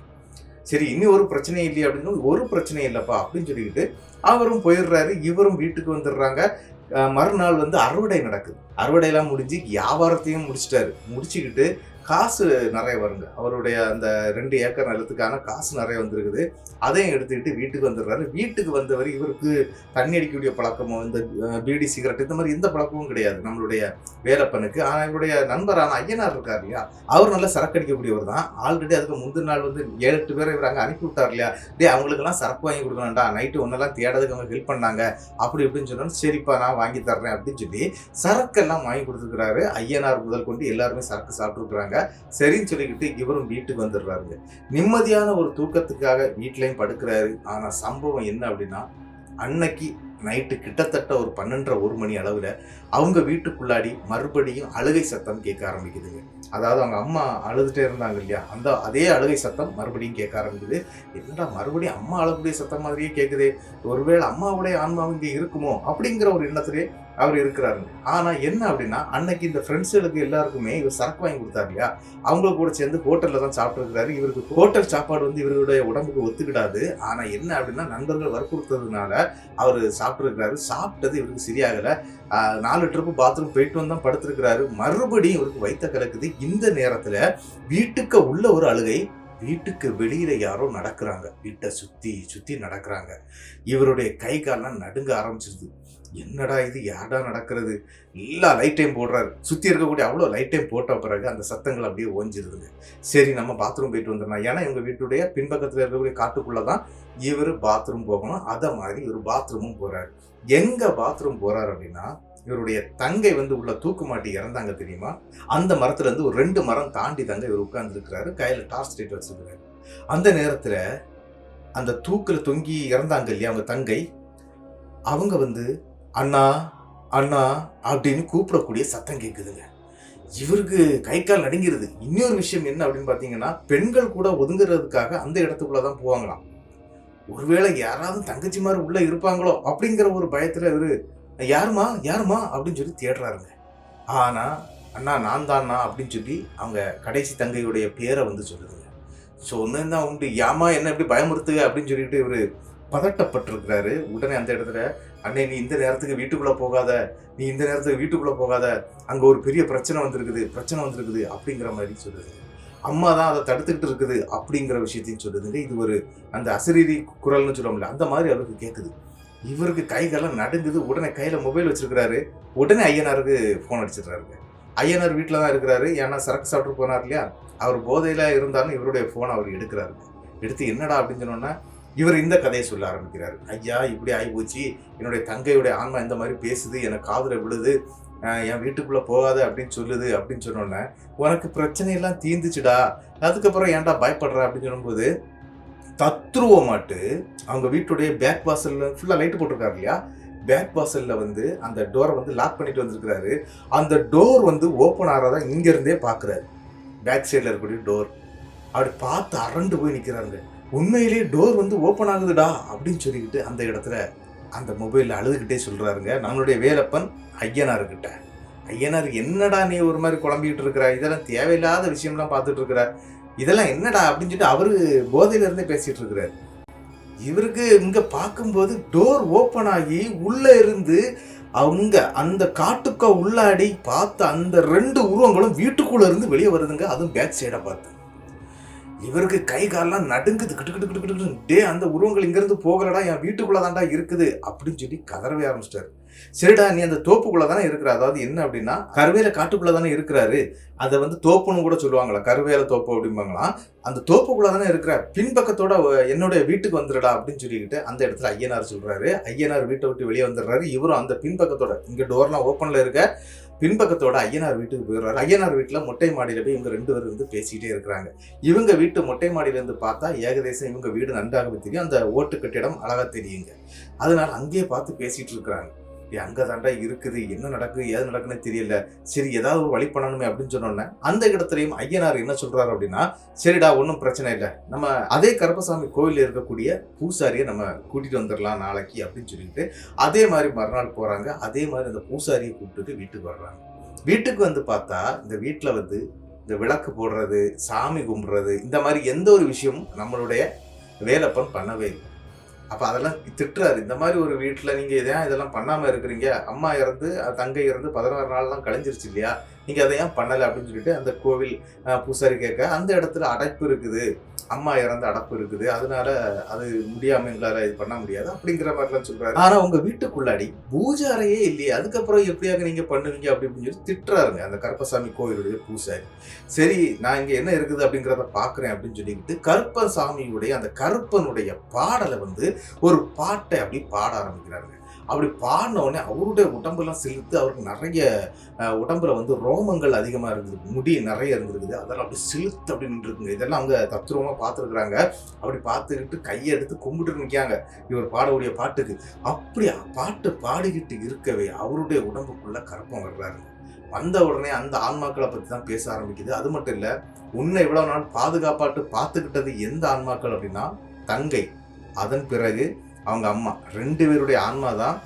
B: சரி, இனி ஒரு பிரச்சனை இல்லையா அப்படின்னு, ஒரு பிரச்சனை இல்லப்பா அப்படின்னு சொல்லிக்கிட்டு அவரும் போயிடுறாரு. இவரும் வீட்டுக்கு வந்துடுறாங்க. மறுநாள் வந்து அறுவடை நடக்குது. அறுவடையெல்லாம் முடிஞ்சு வியாபாரத்தையும் முடிச்சிட்டாரு. முடிச்சுக்கிட்டு காசு நிறைய வருங்க. அவருடைய அந்த 2 ஏக்கர் நிலத்துக்கான காசு நிறைய வந்திருக்குது. அதையும் எடுத்துக்கிட்டு வீட்டுக்கு வந்துடுறாரு. வீட்டுக்கு வந்தவர் இவருக்கு தண்ணி அடிக்கக்கூடிய பழக்கமோ இந்த பீடி சிகரெட் இந்த மாதிரி எந்த பழக்கமும் கிடையாது நம்மளுடைய வேலப்பனுக்கு. ஆனால் இவருடைய நண்பரான ஐயனார் இருக்கார் இல்லையா, அவர் நல்லா சரக்கு அடிக்கக்கூடியவர் தான். ஆல்ரெடி அதுக்கு முந்தின நாள் வந்து 7-8 பேரை இவர் அங்கே அனுப்பி விட்டார் இல்லையா, அவங்களுக்கெல்லாம் சரக்கு வாங்கி கொடுக்கணும்டா, நைட்டு ஒன்னெல்லாம் தேடுறதுக்கு அவங்க ஹெல்ப் பண்ணாங்க அப்படி இப்படின்னு சொன்னோம். சரிப்பா நான் வாங்கி தர்றேன் அப்படின்னு சொல்லி சரக்கெல்லாம் வாங்கி கொடுத்துருக்கிறாரு. ஐயனார் முதல் கொண்டு எல்லாருமே சரக்கு சாப்பிட்டுருக்குறாங்க. சரின்னு சொல்லிக்கிட்டு இவரும் வீட்டுக்கு வந்துடுறாருங்க. நிம்மதியான ஒரு தூக்கத்துக்காக வீட்லயும் படுக்கிறாரு. ஆனா சம்பவம் என்ன அப்படின்னா, அன்னைக்கு நைட்டு கிட்டத்தட்ட ஒரு 12:30-1 மணி அளவுல அவங்க வீட்டுக்குள்ளாடி மறுபடியும் அழுகை சத்தம் கேட்க ஆரம்பிக்குதுங்க. அதாவது அவங்க அம்மா அழுதுட்டே இருந்தாங்க இல்லையா, அந்த அதே அழுகை சத்தம் மறுபடியும் கேட்க ஆரம்பிக்குது. என்னடா மறுபடியும் அம்மா அழக்கூடிய சத்தம் மாதிரியே கேட்குது, ஒருவேளை அம்மாவுடைய ஆன்மா இங்கே இருக்குமோ அப்படிங்கிற ஒரு எண்ணத்திலே அவர் இருக்கிறாருங்க. ஆனா என்ன அப்படின்னா, அன்னைக்கு இந்த ஃப்ரெண்ட்ஸுகளுக்கு எல்லாருக்குமே இவர் சரக்கு வாங்கி கொடுத்தாரு இல்லையா, அவங்க கூட சேர்ந்து ஹோட்டல்ல தான் சாப்பிட்டுருக்கிறாரு. இவருக்கு ஹோட்டல் சாப்பாடு வந்து இவருடைய உடம்புக்கு ஒத்துக்கிடாது. ஆனா என்ன அப்படின்னா, நண்பர்கள் வற்புறுத்ததுனால அவர் சாப்பிட்டுருக்கிறாரு. சாப்பிட்டது இவருக்கு சரியாகல. 4 ட்ரிப்பு பாத்ரூம் போயிட்டு வந்தா படுத்திருக்கிறாரு. மறுபடியும் இவருக்கு வயித்த கலக்குது. இந்த நேரத்துல வீட்டுக்கு உள்ள ஒரு அழுகை, வீட்டுக்கு வெளியில யாரோ நடக்கிறாங்க, வீட்டை சுத்தி சுத்தி நடக்கிறாங்க. இவருடைய கை கால்லாம் நடுங்க ஆரம்பிச்சிருது. என்னடா இது, யாரா நடக்கிறது, எல்லா லைட்டையும் போடுறாரு. சுத்தி இருக்கக்கூடிய அவ்வளோ லைட்டையும் போட்ட பிறகு அந்த சத்தங்கள் அப்படியே ஓஞ்சிருதுங்க. சரி நம்ம பாத்ரூம் போயிட்டு வந்துடலாம். ஏன்னா இவங்க வீட்டுடைய பின்பக்கத்துல இருக்கக்கூடிய காட்டுக்குள்ளதான் இவர் பாத்ரூம் போகணும். அதை மாதிரி இவர் பாத்ரூமும் போறாரு. எங்க பாத்ரூம் போறாரு அப்படின்னா, இவருடைய தங்கை வந்து உள்ள தூக்கு மாட்டி இறந்தாங்க தெரியுமா, அந்த மரத்துல இருந்து ஒரு 2 மரம் தாண்டி தாங்க இவர் உட்கார்ந்து இருக்கிறாரு. கையில டார்ச் லைட் வச்சிருக்கிறாரு. அந்த நேரத்துல அந்த தூக்குல தொங்கி இறந்தாங்க இல்லையா அவங்க தங்கை, அவங்க வந்து அண்ணா அண்ணா அப்படின்னு கூப்பிடக்கூடிய சத்தம் கேட்குதுங்க. இவருக்கு கை கால் நடுங்கிறது. இன்னொரு விஷயம் என்ன அப்படின்னு பாத்தீங்கன்னா, பெண்கள் கூட ஒதுங்குறதுக்காக அந்த இடத்துக்குள்ளதான் போவாங்களாம். ஒருவேளை யாராவது தங்கச்சி மாதிரி உள்ள இருப்பாங்களோ அப்படிங்கிற ஒரு பயத்துல இவரு யாருமா யாருமா அப்படின்னு சொல்லி தேடுறாருங்க. ஆனா அண்ணா நான் தான்ண்ணா அப்படின்னு சொல்லி அவங்க கடைசி தங்கையுடைய பேரை வந்து சொல்லுதுங்க. சொன்னா உண்டு, ஏமா என்ன எப்படி பயமுறுத்துக அப்படின்னு சொல்லிட்டு இவரு பதட்டப்பட்டிருக்கிறாரு. உடனே அந்த இடத்துல, அண்ணே நீ இந்த நேரத்துக்கு வீட்டுக்குள்ள போகாத, நீ இந்த நேரத்துக்கு வீட்டுக்குள்ள போகாத, அங்க ஒரு பெரிய பிரச்சனை வந்திருக்குது அப்படிங்கிற மாதிரி சொல்லுது. அம்மா தான் அதை தடுத்துக்கிட்டு இருக்குது அப்படிங்கிற விஷயத்தையும் சொல்லுதுங்க. இது ஒரு அந்த அசரீரி குரல்னு சொல்லுவோம்ல, அந்த மாதிரி அவருக்கு கேட்குது. இவருக்கு கைகள்லாம் நடுங்குது. உடனே கையில மொபைல் வச்சிருக்கிறாரு. உடனே ஐயனாருக்கு போன் அடிச்சிடுறாருங்க. ஐயனார் வீட்டில் தான் இருக்கிறாரு. ஏன்னா சரக்கு சாப்பிட்டு போனார் இல்லையா, அவர் போதையில இருந்தாலும் இவருடைய போன் அவர் எடுக்கிறாருங்க. எடுத்து என்னடா அப்படின்னு சொன்னோன்னா, இவர் இந்த கதையை சொல்ல ஆரம்பிக்கிறாரு. ஐயா இப்படி ஆகி போச்சு, என்னுடைய தங்கையுடைய ஆன்மா இந்த மாதிரி பேசுது, எனக்கு காதுல விழுது, என் வீட்டுக்குள்ள போகாத அப்படின்னு சொல்லுது அப்படின்னு சொன்னோன்னே, உனக்கு பிரச்சனையெல்லாம் தீர்ந்துச்சுடா, அதுக்கப்புறம் ஏன்டா பயப்படுற அப்படின்னு சொல்லும்போது, தத்ரூவமாட்டு அவங்க வீட்டுடைய பேக் வாசல்ல ஃபுல்லா லைட் போட்டிருக்காரு இல்லையா, பேக் வாசல்ல வந்து அந்த டோரை வந்து லாக் பண்ணிட்டு வந்திருக்கிறாரு. அந்த டோர் வந்து ஓப்பன் ஆகிறதா இங்க இருந்தே பாக்குறாரு. பேக் சைட்ல இருக்கக்கூடிய டோர் அப்படி பார்த்து அரண்டு போய் நிக்கிறாருங்க. உண்மையிலேயே டோர் வந்து ஓப்பன் ஆகுதுடா அப்படின்னு சொல்லிக்கிட்டு அந்த இடத்துல அந்த மொபைல்ல அழுதுகிட்டே சொல்றாருங்க நம்மளுடைய வேலப்பன் ஐயனார்கிட்ட. ஐயனார் என்னடா நீ ஒரு மாதிரி குழம்பிக்கிட்டு இருக்கிற, இதெல்லாம் தேவையில்லாத விஷயம்லாம் பார்த்துட்டு இருக்கிற, இதெல்லாம் என்னடா அப்படின்னு சொல்லிட்டு அவரு போதையில இருந்தே பேசிட்டு இருக்கிறாரு. இவருக்கு இங்க பார்க்கும்போது டோர் ஓப்பன் ஆகி உள்ள இருந்து அவங்க அந்த காட்டுக்க உள்ளாடி பார்த்த அந்த 2 உருவங்களும் வீட்டுக்குள்ள இருந்து வெளியே வருதுங்க. அதுவும் பேக் சைடை பார்த்து இவருக்கு கை காலெல்லாம் நடுங்குது. கிட்டு அந்த உருவங்கள் இங்கிருந்து போகலடா, என் வீட்டுக்குள்ள தான்டா இருக்குது அப்படின்னு சொல்லி கதறவே ஆரம்பிச்சிட்டாரு. சரிடா நீ அந்த தோப்புக்குள்ள தானே இருக்கிற, அதாவது என்ன அப்படின்னா கருவேல காட்டுக்குள்ள தானே இருக்கிறாரு, அதை வந்து தோப்புன்னு கூட சொல்லுவாங்களா, கருவேல தோப்பு அப்படிம்பாங்களாம். அந்த தோப்புக்குள்ள தானே இருக்கிற, பின்பக்கத்தோட என்னுடைய வீட்டுக்கு வந்துடுடா அப்படின்னு சொல்லிக்கிட்டு அந்த இடத்துல ஐயனார் சொல்றாரு. ஐயனார் வீட்டை விட்டு வெளியே வந்துடுறாரு. இவரும் அந்த பின்பக்கத்தோட, இங்க டோர்லாம் ஓப்பன்ல இருக்க பின்பக்கத்தோட ஐயனார் வீட்டுக்கு போயிடுறாரு. ஐயனார் வீட்டுல மொட்டை மாடியில போய் இவங்க 2 பேரும் வந்து பேசிக்கிட்டே இருக்கிறாங்க. இவங்க வீட்டு மொட்டை மாடியில இருந்து பார்த்தா ஏகதேசம் இவங்க வீடு நன்றாகவே தெரியும், அந்த ஓட்டு கட்டிடம் அழகா தெரியுங்க. அதனால அங்கேயே பார்த்து பேசிட்டு இருக்கிறாங்க. அங்க தாண்டா இருக்குது, என்ன நடக்குது ஏது நடக்குன்னு தெரியல, சரி ஏதாவது ஒரு வழி பண்ணணுமே அப்படின்னு சொன்னோன்னே அந்த இடத்துலயும் ஐயனார் என்ன சொல்றாரு அப்படின்னா, சரிடா ஒன்றும் பிரச்சனை இல்லை, நம்ம அதே கருப்பசாமி கோயிலில் இருக்கக்கூடிய பூசாரியை நம்ம கூட்டிட்டு வந்துடலாம் நாளைக்கு அப்படின்னு சொல்லிட்டு அதே மாதிரி மறுநாள் போறாங்க. அதே மாதிரி அந்த பூசாரியை கூப்பிட்டுட்டு வீட்டுக்கு வர்றாங்க. வீட்டுக்கு வந்து பார்த்தா இந்த வீட்டில் வந்து இந்த விளக்கு போடுறது, சாமி கும்பிடுறது, இந்த மாதிரி எந்த ஒரு விஷயமும் நம்மளுடைய வேலப்பன் பண்ணவே இல்லை. அப்போ அதெல்லாம் திட்டுறாரு. இந்த மாதிரி ஒரு வீட்டில் நீங்கள் இதெல்லாம் பண்ணாமல் இருக்கிறீங்க, அம்மா இறந்து தங்கை இறந்து 16 நாள்லாம் கழிஞ்சிருச்சு இல்லையா, நீங்கள் அதை ஏன் பண்ணலை அப்படின்னு சொல்லிட்டு அந்த கோவில் பூசாரி கேட்க, அந்த இடத்துல அடைப்பு இருக்குது, அம்மா இறந்து அடைப்பு இருக்குது, அதனால அது முடியாமல் எங்களால் இது பண்ண முடியாது அப்படிங்கிற மாதிரிலாம் சொல்றாரு. ஆனால் உங்கள் வீட்டுக்குள்ளாடி பூஜை அறையே இல்லையே, அதுக்கப்புறம் எப்படியாக நீங்கள் பண்ணுவீங்க அப்படின்னு சொல்லி திட்டுறாருங்க அந்த கருப்பசாமி கோயிலுடைய பூசாரி. சரி நான் இங்கே என்ன இருக்குது அப்படிங்கிறத பார்க்குறேன் அப்படின்னு சொல்லிக்கிட்டு கருப்பசாமியுடைய அந்த கருப்பனுடைய பாடலை வந்து ஒரு பாட்டை அப்படி பாட ஆரம்பிக்கிறாருங்க. அப்படி பாடின உடனே அவருடைய உடம்பெல்லாம் செலுத்து, அவருக்கு நிறைய உடம்புல வந்து ரோமங்கள் அதிகமாக இருந்திருக்கு, முடி நிறைய இருந்திருக்குது, அதெல்லாம் அப்படி செலுத்து அப்படி நின்றுருக்குங்க. இதெல்லாம் அவங்க தத்ரூபமாக பார்த்துருக்குறாங்க. அப்படி பார்த்துக்கிட்டு கையை எடுத்து கும்பிட்டு நிற்காங்க இவர் பாடக்கூடிய பாட்டுக்கு. அப்படி பாட்டு பாடிக்கிட்டு இருக்கவே அவருடைய உடம்புக்குள்ள கருப்பம் வர்றாருங்க. வந்த உடனே அந்த ஆன்மாக்களை பற்றி தான் பேச ஆரம்பிக்குது. அது மட்டும் இல்லை, உன்னை இவ்வளவு நாள் பாதுகாப்பாட்டு பார்த்துக்கிட்டது எந்த ஆன்மாக்கள் அப்படின்னா தங்கை, அதன் பிறகு அவங்க அம்மா, 2 பேருடைய ஆன்மா தான்.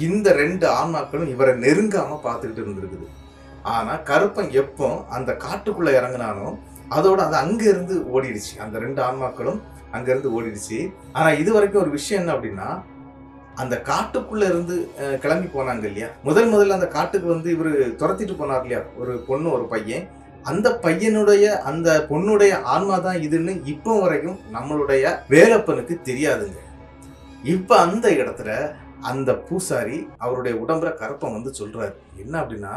B: இந்த 2 ஆன்மாக்களும் இவரை நெருங்காம பார்த்துக்கிட்டு இருந்திருக்குது. ஆனா கருப்பன் எப்போ அந்த காட்டுக்குள்ள இறங்கினானோ அதோட அது அங்க இருந்து ஓடிடுச்சு, அந்த 2 ஆன்மாக்களும் அங்க இருந்து ஓடிடுச்சு. ஆனா இது வரைக்கும் ஒரு விஷயம் என்ன அப்படின்னா, அந்த காட்டுக்குள்ள இருந்து கிளம்பி போனாங்க இல்லையா, முதல்ல அந்த காட்டுக்கு வந்து இவரு துரத்திட்டு போனார் இல்லையா, ஒரு பொண்ணு ஒரு பையன், அந்த பையனுடைய அந்த பொண்ணுடைய ஆன்மா தான் இதுன்னு இப்போ வரைக்கும் நம்மளுடைய வேலப்பனுக்கு தெரியாதுங்க. இப்ப அந்த இடத்துல அந்த பூசாரி அவருடைய உடம்புல கருப்பம் வந்து சொல்றாரு, என்ன அப்படின்னா,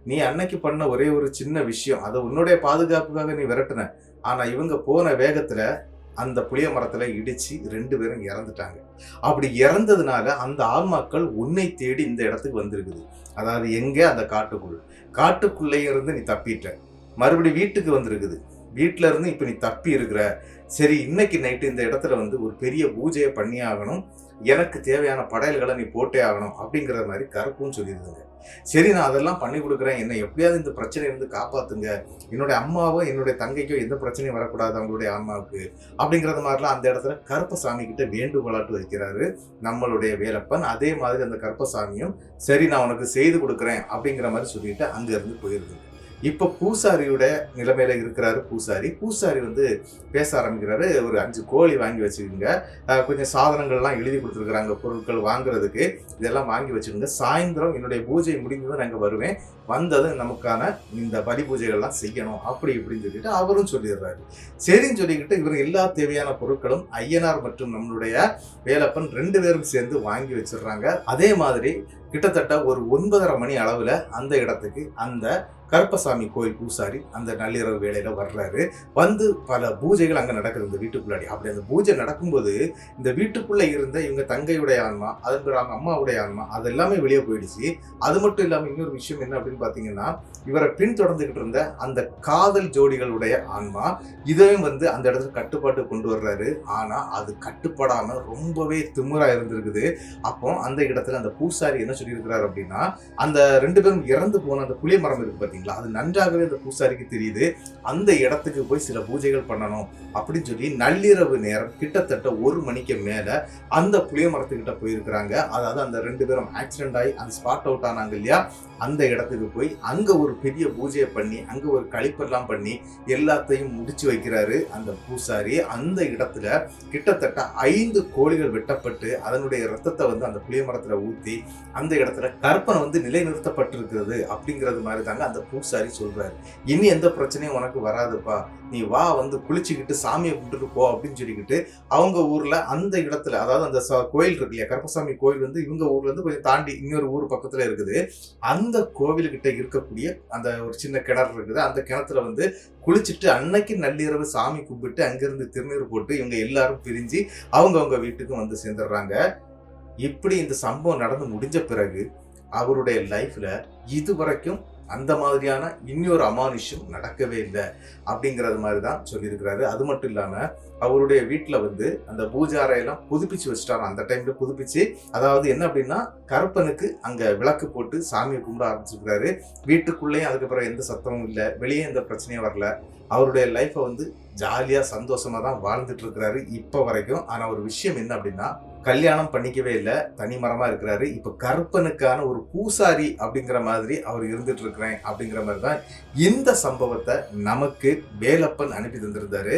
B: நீ அன்னைக்கு பண்ண ஒரே ஒரு சின்ன விஷயம், அதை உன்னுடைய பாதுகாப்புக்காக நீ விரட்டின, ஆனா இவங்க போன வேகத்துல அந்த புளிய மரத்துல இடிச்சு 2 பேரும் இறந்துட்டாங்க. அப்படி இறந்ததுனால அந்த ஆன்மாக்கள் உன்னை தேடி இந்த இடத்துக்கு வந்திருக்குது. அதாவது எங்க, அந்த காட்டுக்குள்ளே இருந்து நீ தப்பிட்ட, மறுபடியும் வீட்டுக்கு வந்திருக்குது, வீட்டுல இருந்து இப்ப நீ தப்பி இருக்கிற. சரி இன்னைக்கு நைட்டு இந்த இடத்துல வந்து ஒரு பெரிய பூஜையை பண்ணி ஆகணும், எனக்கு தேவையான படையல்களை நீ போட்டே ஆகணும் அப்படிங்கிற மாதிரி கருப்பும் சொல்லியிருந்தாங்க. சரி நான் அதெல்லாம் பண்ணி கொடுக்குறேன், என்னை எப்படியாவது இந்த பிரச்சனையிலிருந்து காப்பாத்துங்க, என்னுடைய அம்மாவோ என்னுடைய தங்கைக்கோ எந்த பிரச்சனையும் வரக்கூடாது அவங்களுடைய அம்மாவுக்கு அப்படிங்கிறது மாதிரிலாம் அந்த இடத்துல கருப்பசாமி கிட்ட வேண்டுகோளாட்டு வைக்கிறாரு நம்மளுடைய வேலப்பன். அதே மாதிரி அந்த கருப்பசாமியும் சரி நான் உனக்கு செய்து கொடுக்குறேன் அப்படிங்கிற மாதிரி சொல்லிட்டு அங்க இருந்து போயிருது. இப்ப பூசாரியோட நிலைமையில இருக்கிறாரு பூசாரி வந்து பேச ஆரம்பிக்கிறாரு. ஒரு 5 கோழி வாங்கி வச்சுக்கோங்க, கொஞ்சம் சாதனங்கள்லாம் எழுதி கொடுத்துருக்குறாங்க பொருட்கள் வாங்குறதுக்கு, இதெல்லாம் வாங்கி வச்சுக்கோங்க, சாயந்தரம் என்னுடைய பூஜை முடிந்ததும் நாங்கள் வருவேன், வந்ததும் நமக்கான இந்த பலி பூஜைகள்லாம் செய்யணும் அப்படி இப்படின்னு சொல்லிட்டு அவரும் சொல்லிடுறாரு. சரின்னு சொல்லிக்கிட்டு இவர் எல்லா தேவையான பொருட்களும் ஐயனார் மற்றும் நம்மளுடைய வேலப்பன் 2 பேரும் சேர்ந்து வாங்கி வச்சிடுறாங்க. அதே மாதிரி கிட்டத்தட்ட ஒரு 9:30 மணி அளவுல அந்த இடத்துக்கு அந்த கருப்பசாமி கோயில் பூசாரி அந்த நள்ளிரவு வேளையில வர்றாரு. வந்து பல பூஜைகள் அங்க நடக்குது இந்த வீட்டுக்குள்ளாடி. அப்படி அந்த பூஜை நடக்கும்போது இந்த வீட்டுக்குள்ள இருந்த இவங்க தங்கையுடைய ஆன்மா, அதன் பிறகு அவங்க அம்மாவுடைய ஆன்மா, அது எல்லாமே வெளியே போயிடுச்சு. அது மட்டும் இல்லாம இன்னொரு விஷயம் என்ன அப்படின்னு பாத்தீங்கன்னா, இவரை பின்தொடர்ந்துகிட்டு இருந்த அந்த காதல் ஜோடிகளுடைய ஆன்மா, இதையும் வந்து அந்த இடத்துல கட்டுப்பாட்டு கொண்டு வர்றாரு. ஆனா அது கட்டுப்படாம ரொம்பவே திமிரா இருந்திருக்குது. அப்போ அந்த இடத்துல அந்த பூசாரி என்ன சொல்லியிருக்கிறாரு அப்படின்னா, அந்த 2 பேரும் இறந்து போன அந்த புளிய மரம் இருக்கு பாத்தீங்களா, அது நன்றாகவே அந்த பூசாரிக்கு தெரியுது. அந்த இடத்துக்கு போய் சில பூஜைகள் பண்ணணும் அப்படின்னு சொல்லி நள்ளிரவு நேரம் கிட்டத்தட்ட 1 மணிக்கு மேல அந்த புளிய மரத்துக்கிட்ட போயிருக்கிறாங்க. அதாவது அந்த 2 பேரும் ஆக்சிடென்ட் ஆகி அந்த ஸ்பாட் அவுட் ஆனாங்க இல்லையா, அந்த இடத்துக்கு போய் அங்க ஒரு பெரிய பூஜையை பண்ணி அங்க ஒரு கழிப்பெல்லாம் பண்ணி எல்லாத்தையும் முடிச்சு வைக்கிறாரு அந்த பூசாரி. அந்த இடத்துல கிட்டத்தட்ட 5 கோழிகள் வெட்டப்பட்டு அதனுடைய ரத்தத்தை வந்து அந்த புளிய மரத்துல ஊத்தி அந்த அந்த இடத்துல கற்பனை வந்து நிலைநிறுத்தப்பட்டிருக்கிறது அப்படிங்கிறது மாதிரி தாங்க அந்த பூசாரி சொல்றாரு. இனி எந்த பிரச்சனையும் உனக்கு வராதுப்பா, நீ வா வந்து குளிச்சுக்கிட்டு சாமியை கும்பிட்டு போ அப்படின்னு சொல்லிக்கிட்டு அவங்க ஊர்ல அந்த இடத்துல, அதாவது அந்த கோயில் இருக்கு இல்லையா, கருப்பசாமி கோயில் வந்து இவங்க ஊர்ல இருந்து கொஞ்சம் தாண்டி இன்னொரு ஊர் பக்கத்துல இருக்குது. அந்த கோவில்கிட்ட இருக்கக்கூடிய அந்த ஒரு சின்ன கிணறு இருக்குது. அந்த கிணத்துல வந்து குளிச்சுட்டு அன்னைக்கு நள்ளிரவு சாமி கும்பிட்டு அங்கிருந்து திருநீர் போட்டு இவங்க எல்லாரும் பிரிஞ்சு அவங்க வீட்டுக்கு வந்து சேர்ந்துடுறாங்க. இப்படி இந்த சம்பவம் நடந்து முடிஞ்ச பிறகு அவருடைய லைஃப்ல இதுவரைக்கும் அந்த மாதிரியான இன்னொரு அமானுஷ்யம் நடக்கவே இல்லை அப்படிங்கிறது மாதிரி தான் சொல்லியிருக்கிறாரு. அது மட்டும் இல்லாம அவருடைய வீட்டுல வந்து அந்த பூஜை அறையெல்லாம் புதுப்பிச்சு வச்சுட்டாரு. அந்த டைம்ல புதுப்பிச்சு, அதாவது என்ன அப்படின்னா கருப்பனுக்கு அங்க விளக்கு போட்டு சாமியை கும்பிட ஆரம்பிச்சிருக்கிறாரு. வீட்டுக்குள்ளேயும் அதுக்கப்புறம் எந்த சத்தமும் இல்லை, வெளியே எந்த பிரச்சனையும் வரல. அவருடைய லைஃப்பை வந்து ஜாலியா சந்தோஷமா தான் வாழ்ந்துட்டு இருக்கிறாரு இப்ப வரைக்கும். ஆனா ஒரு விஷயம் என்ன அப்படின்னா, கல்யாணம் பண்ணிக்கவே இல்லை, தனி மரமா இருக்கிறாரு. இப்ப கருப்பனுக்கான ஒரு பூசாரி அப்படிங்கிற மாதிரி அவர் இருந்துட்டு இருக்கிறேன் அப்படிங்கிற மாதிரி தான் இந்த சம்பவத்தை நமக்கு வேலப்பன் அனுப்பி தந்திருந்தாரு.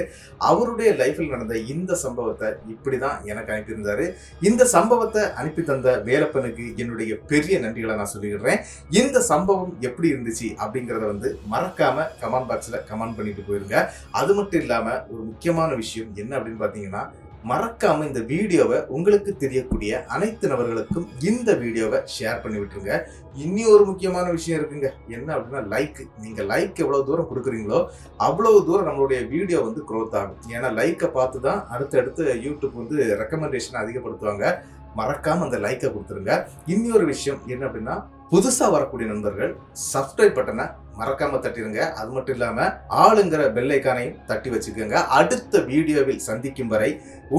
B: அவருடைய லைஃப்ல நடந்த இந்த சம்பவத்தை இப்படிதான் எனக்கு அனுப்பியிருந்தாரு. இந்த சம்பவத்தை அனுப்பி தந்த வேலப்பனுக்கு என்னுடைய பெரிய நன்றிகளை நான் சொல்லிடுறேன். இந்த சம்பவம் எப்படி இருந்துச்சு அப்படிங்கிறத வந்து மறக்காம கமெண்ட் பாக்ஸ்ல கமெண்ட் பண்ணிட்டு போயிருங்க. அது மட்டும் இல்லாம ஒரு முக்கியமான விஷயம் என்ன அப்படின்னு பாத்தீங்கன்னா, மறக்காம இந்த வீடியோவை உங்களுக்கு தெரியக்கூடிய அனைத்து நபர்களுக்கும் இந்த வீடியோவை ஷேர் பண்ணி விட்டுருங்க. இனி ஒரு முக்கியமான விஷயம் இருக்குங்க, என்ன அப்படின்னா லைக். நீங்க லைக் எவ்வளவு தூரம் கொடுக்குறீங்களோ அவ்வளவு தூரம் நம்மளுடைய வீடியோ வந்து க்ரோத் ஆகும். ஏன்னா லைக்கை பார்த்து தான் அடுத்தடுத்து யூடியூப் வந்து ரெக்கமெண்டேஷன் அதிகப்படுத்துவாங்க. மறக்காம அந்த லைக்கை கொடுத்துருங்க. இன்னொரு விஷயம் என்ன அப்படின்னா, புதுசா வரக்கூடிய நண்பர்கள் சப்ஸ்கிரைப் பட்டனை மறக்காம தட்டிடுங்க. அது மட்டும் இல்லாம ஆளுங்கிற பெல் ஐகானையும் தட்டி வச்சுக்கோங்க. அடுத்த வீடியோவில் சந்திக்கும் வரை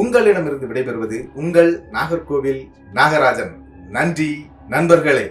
B: உங்களிடமிருந்து விடைபெறுவது உங்கள் நாகர்கோவில் நாகராஜன். நன்றி நண்பர்களே.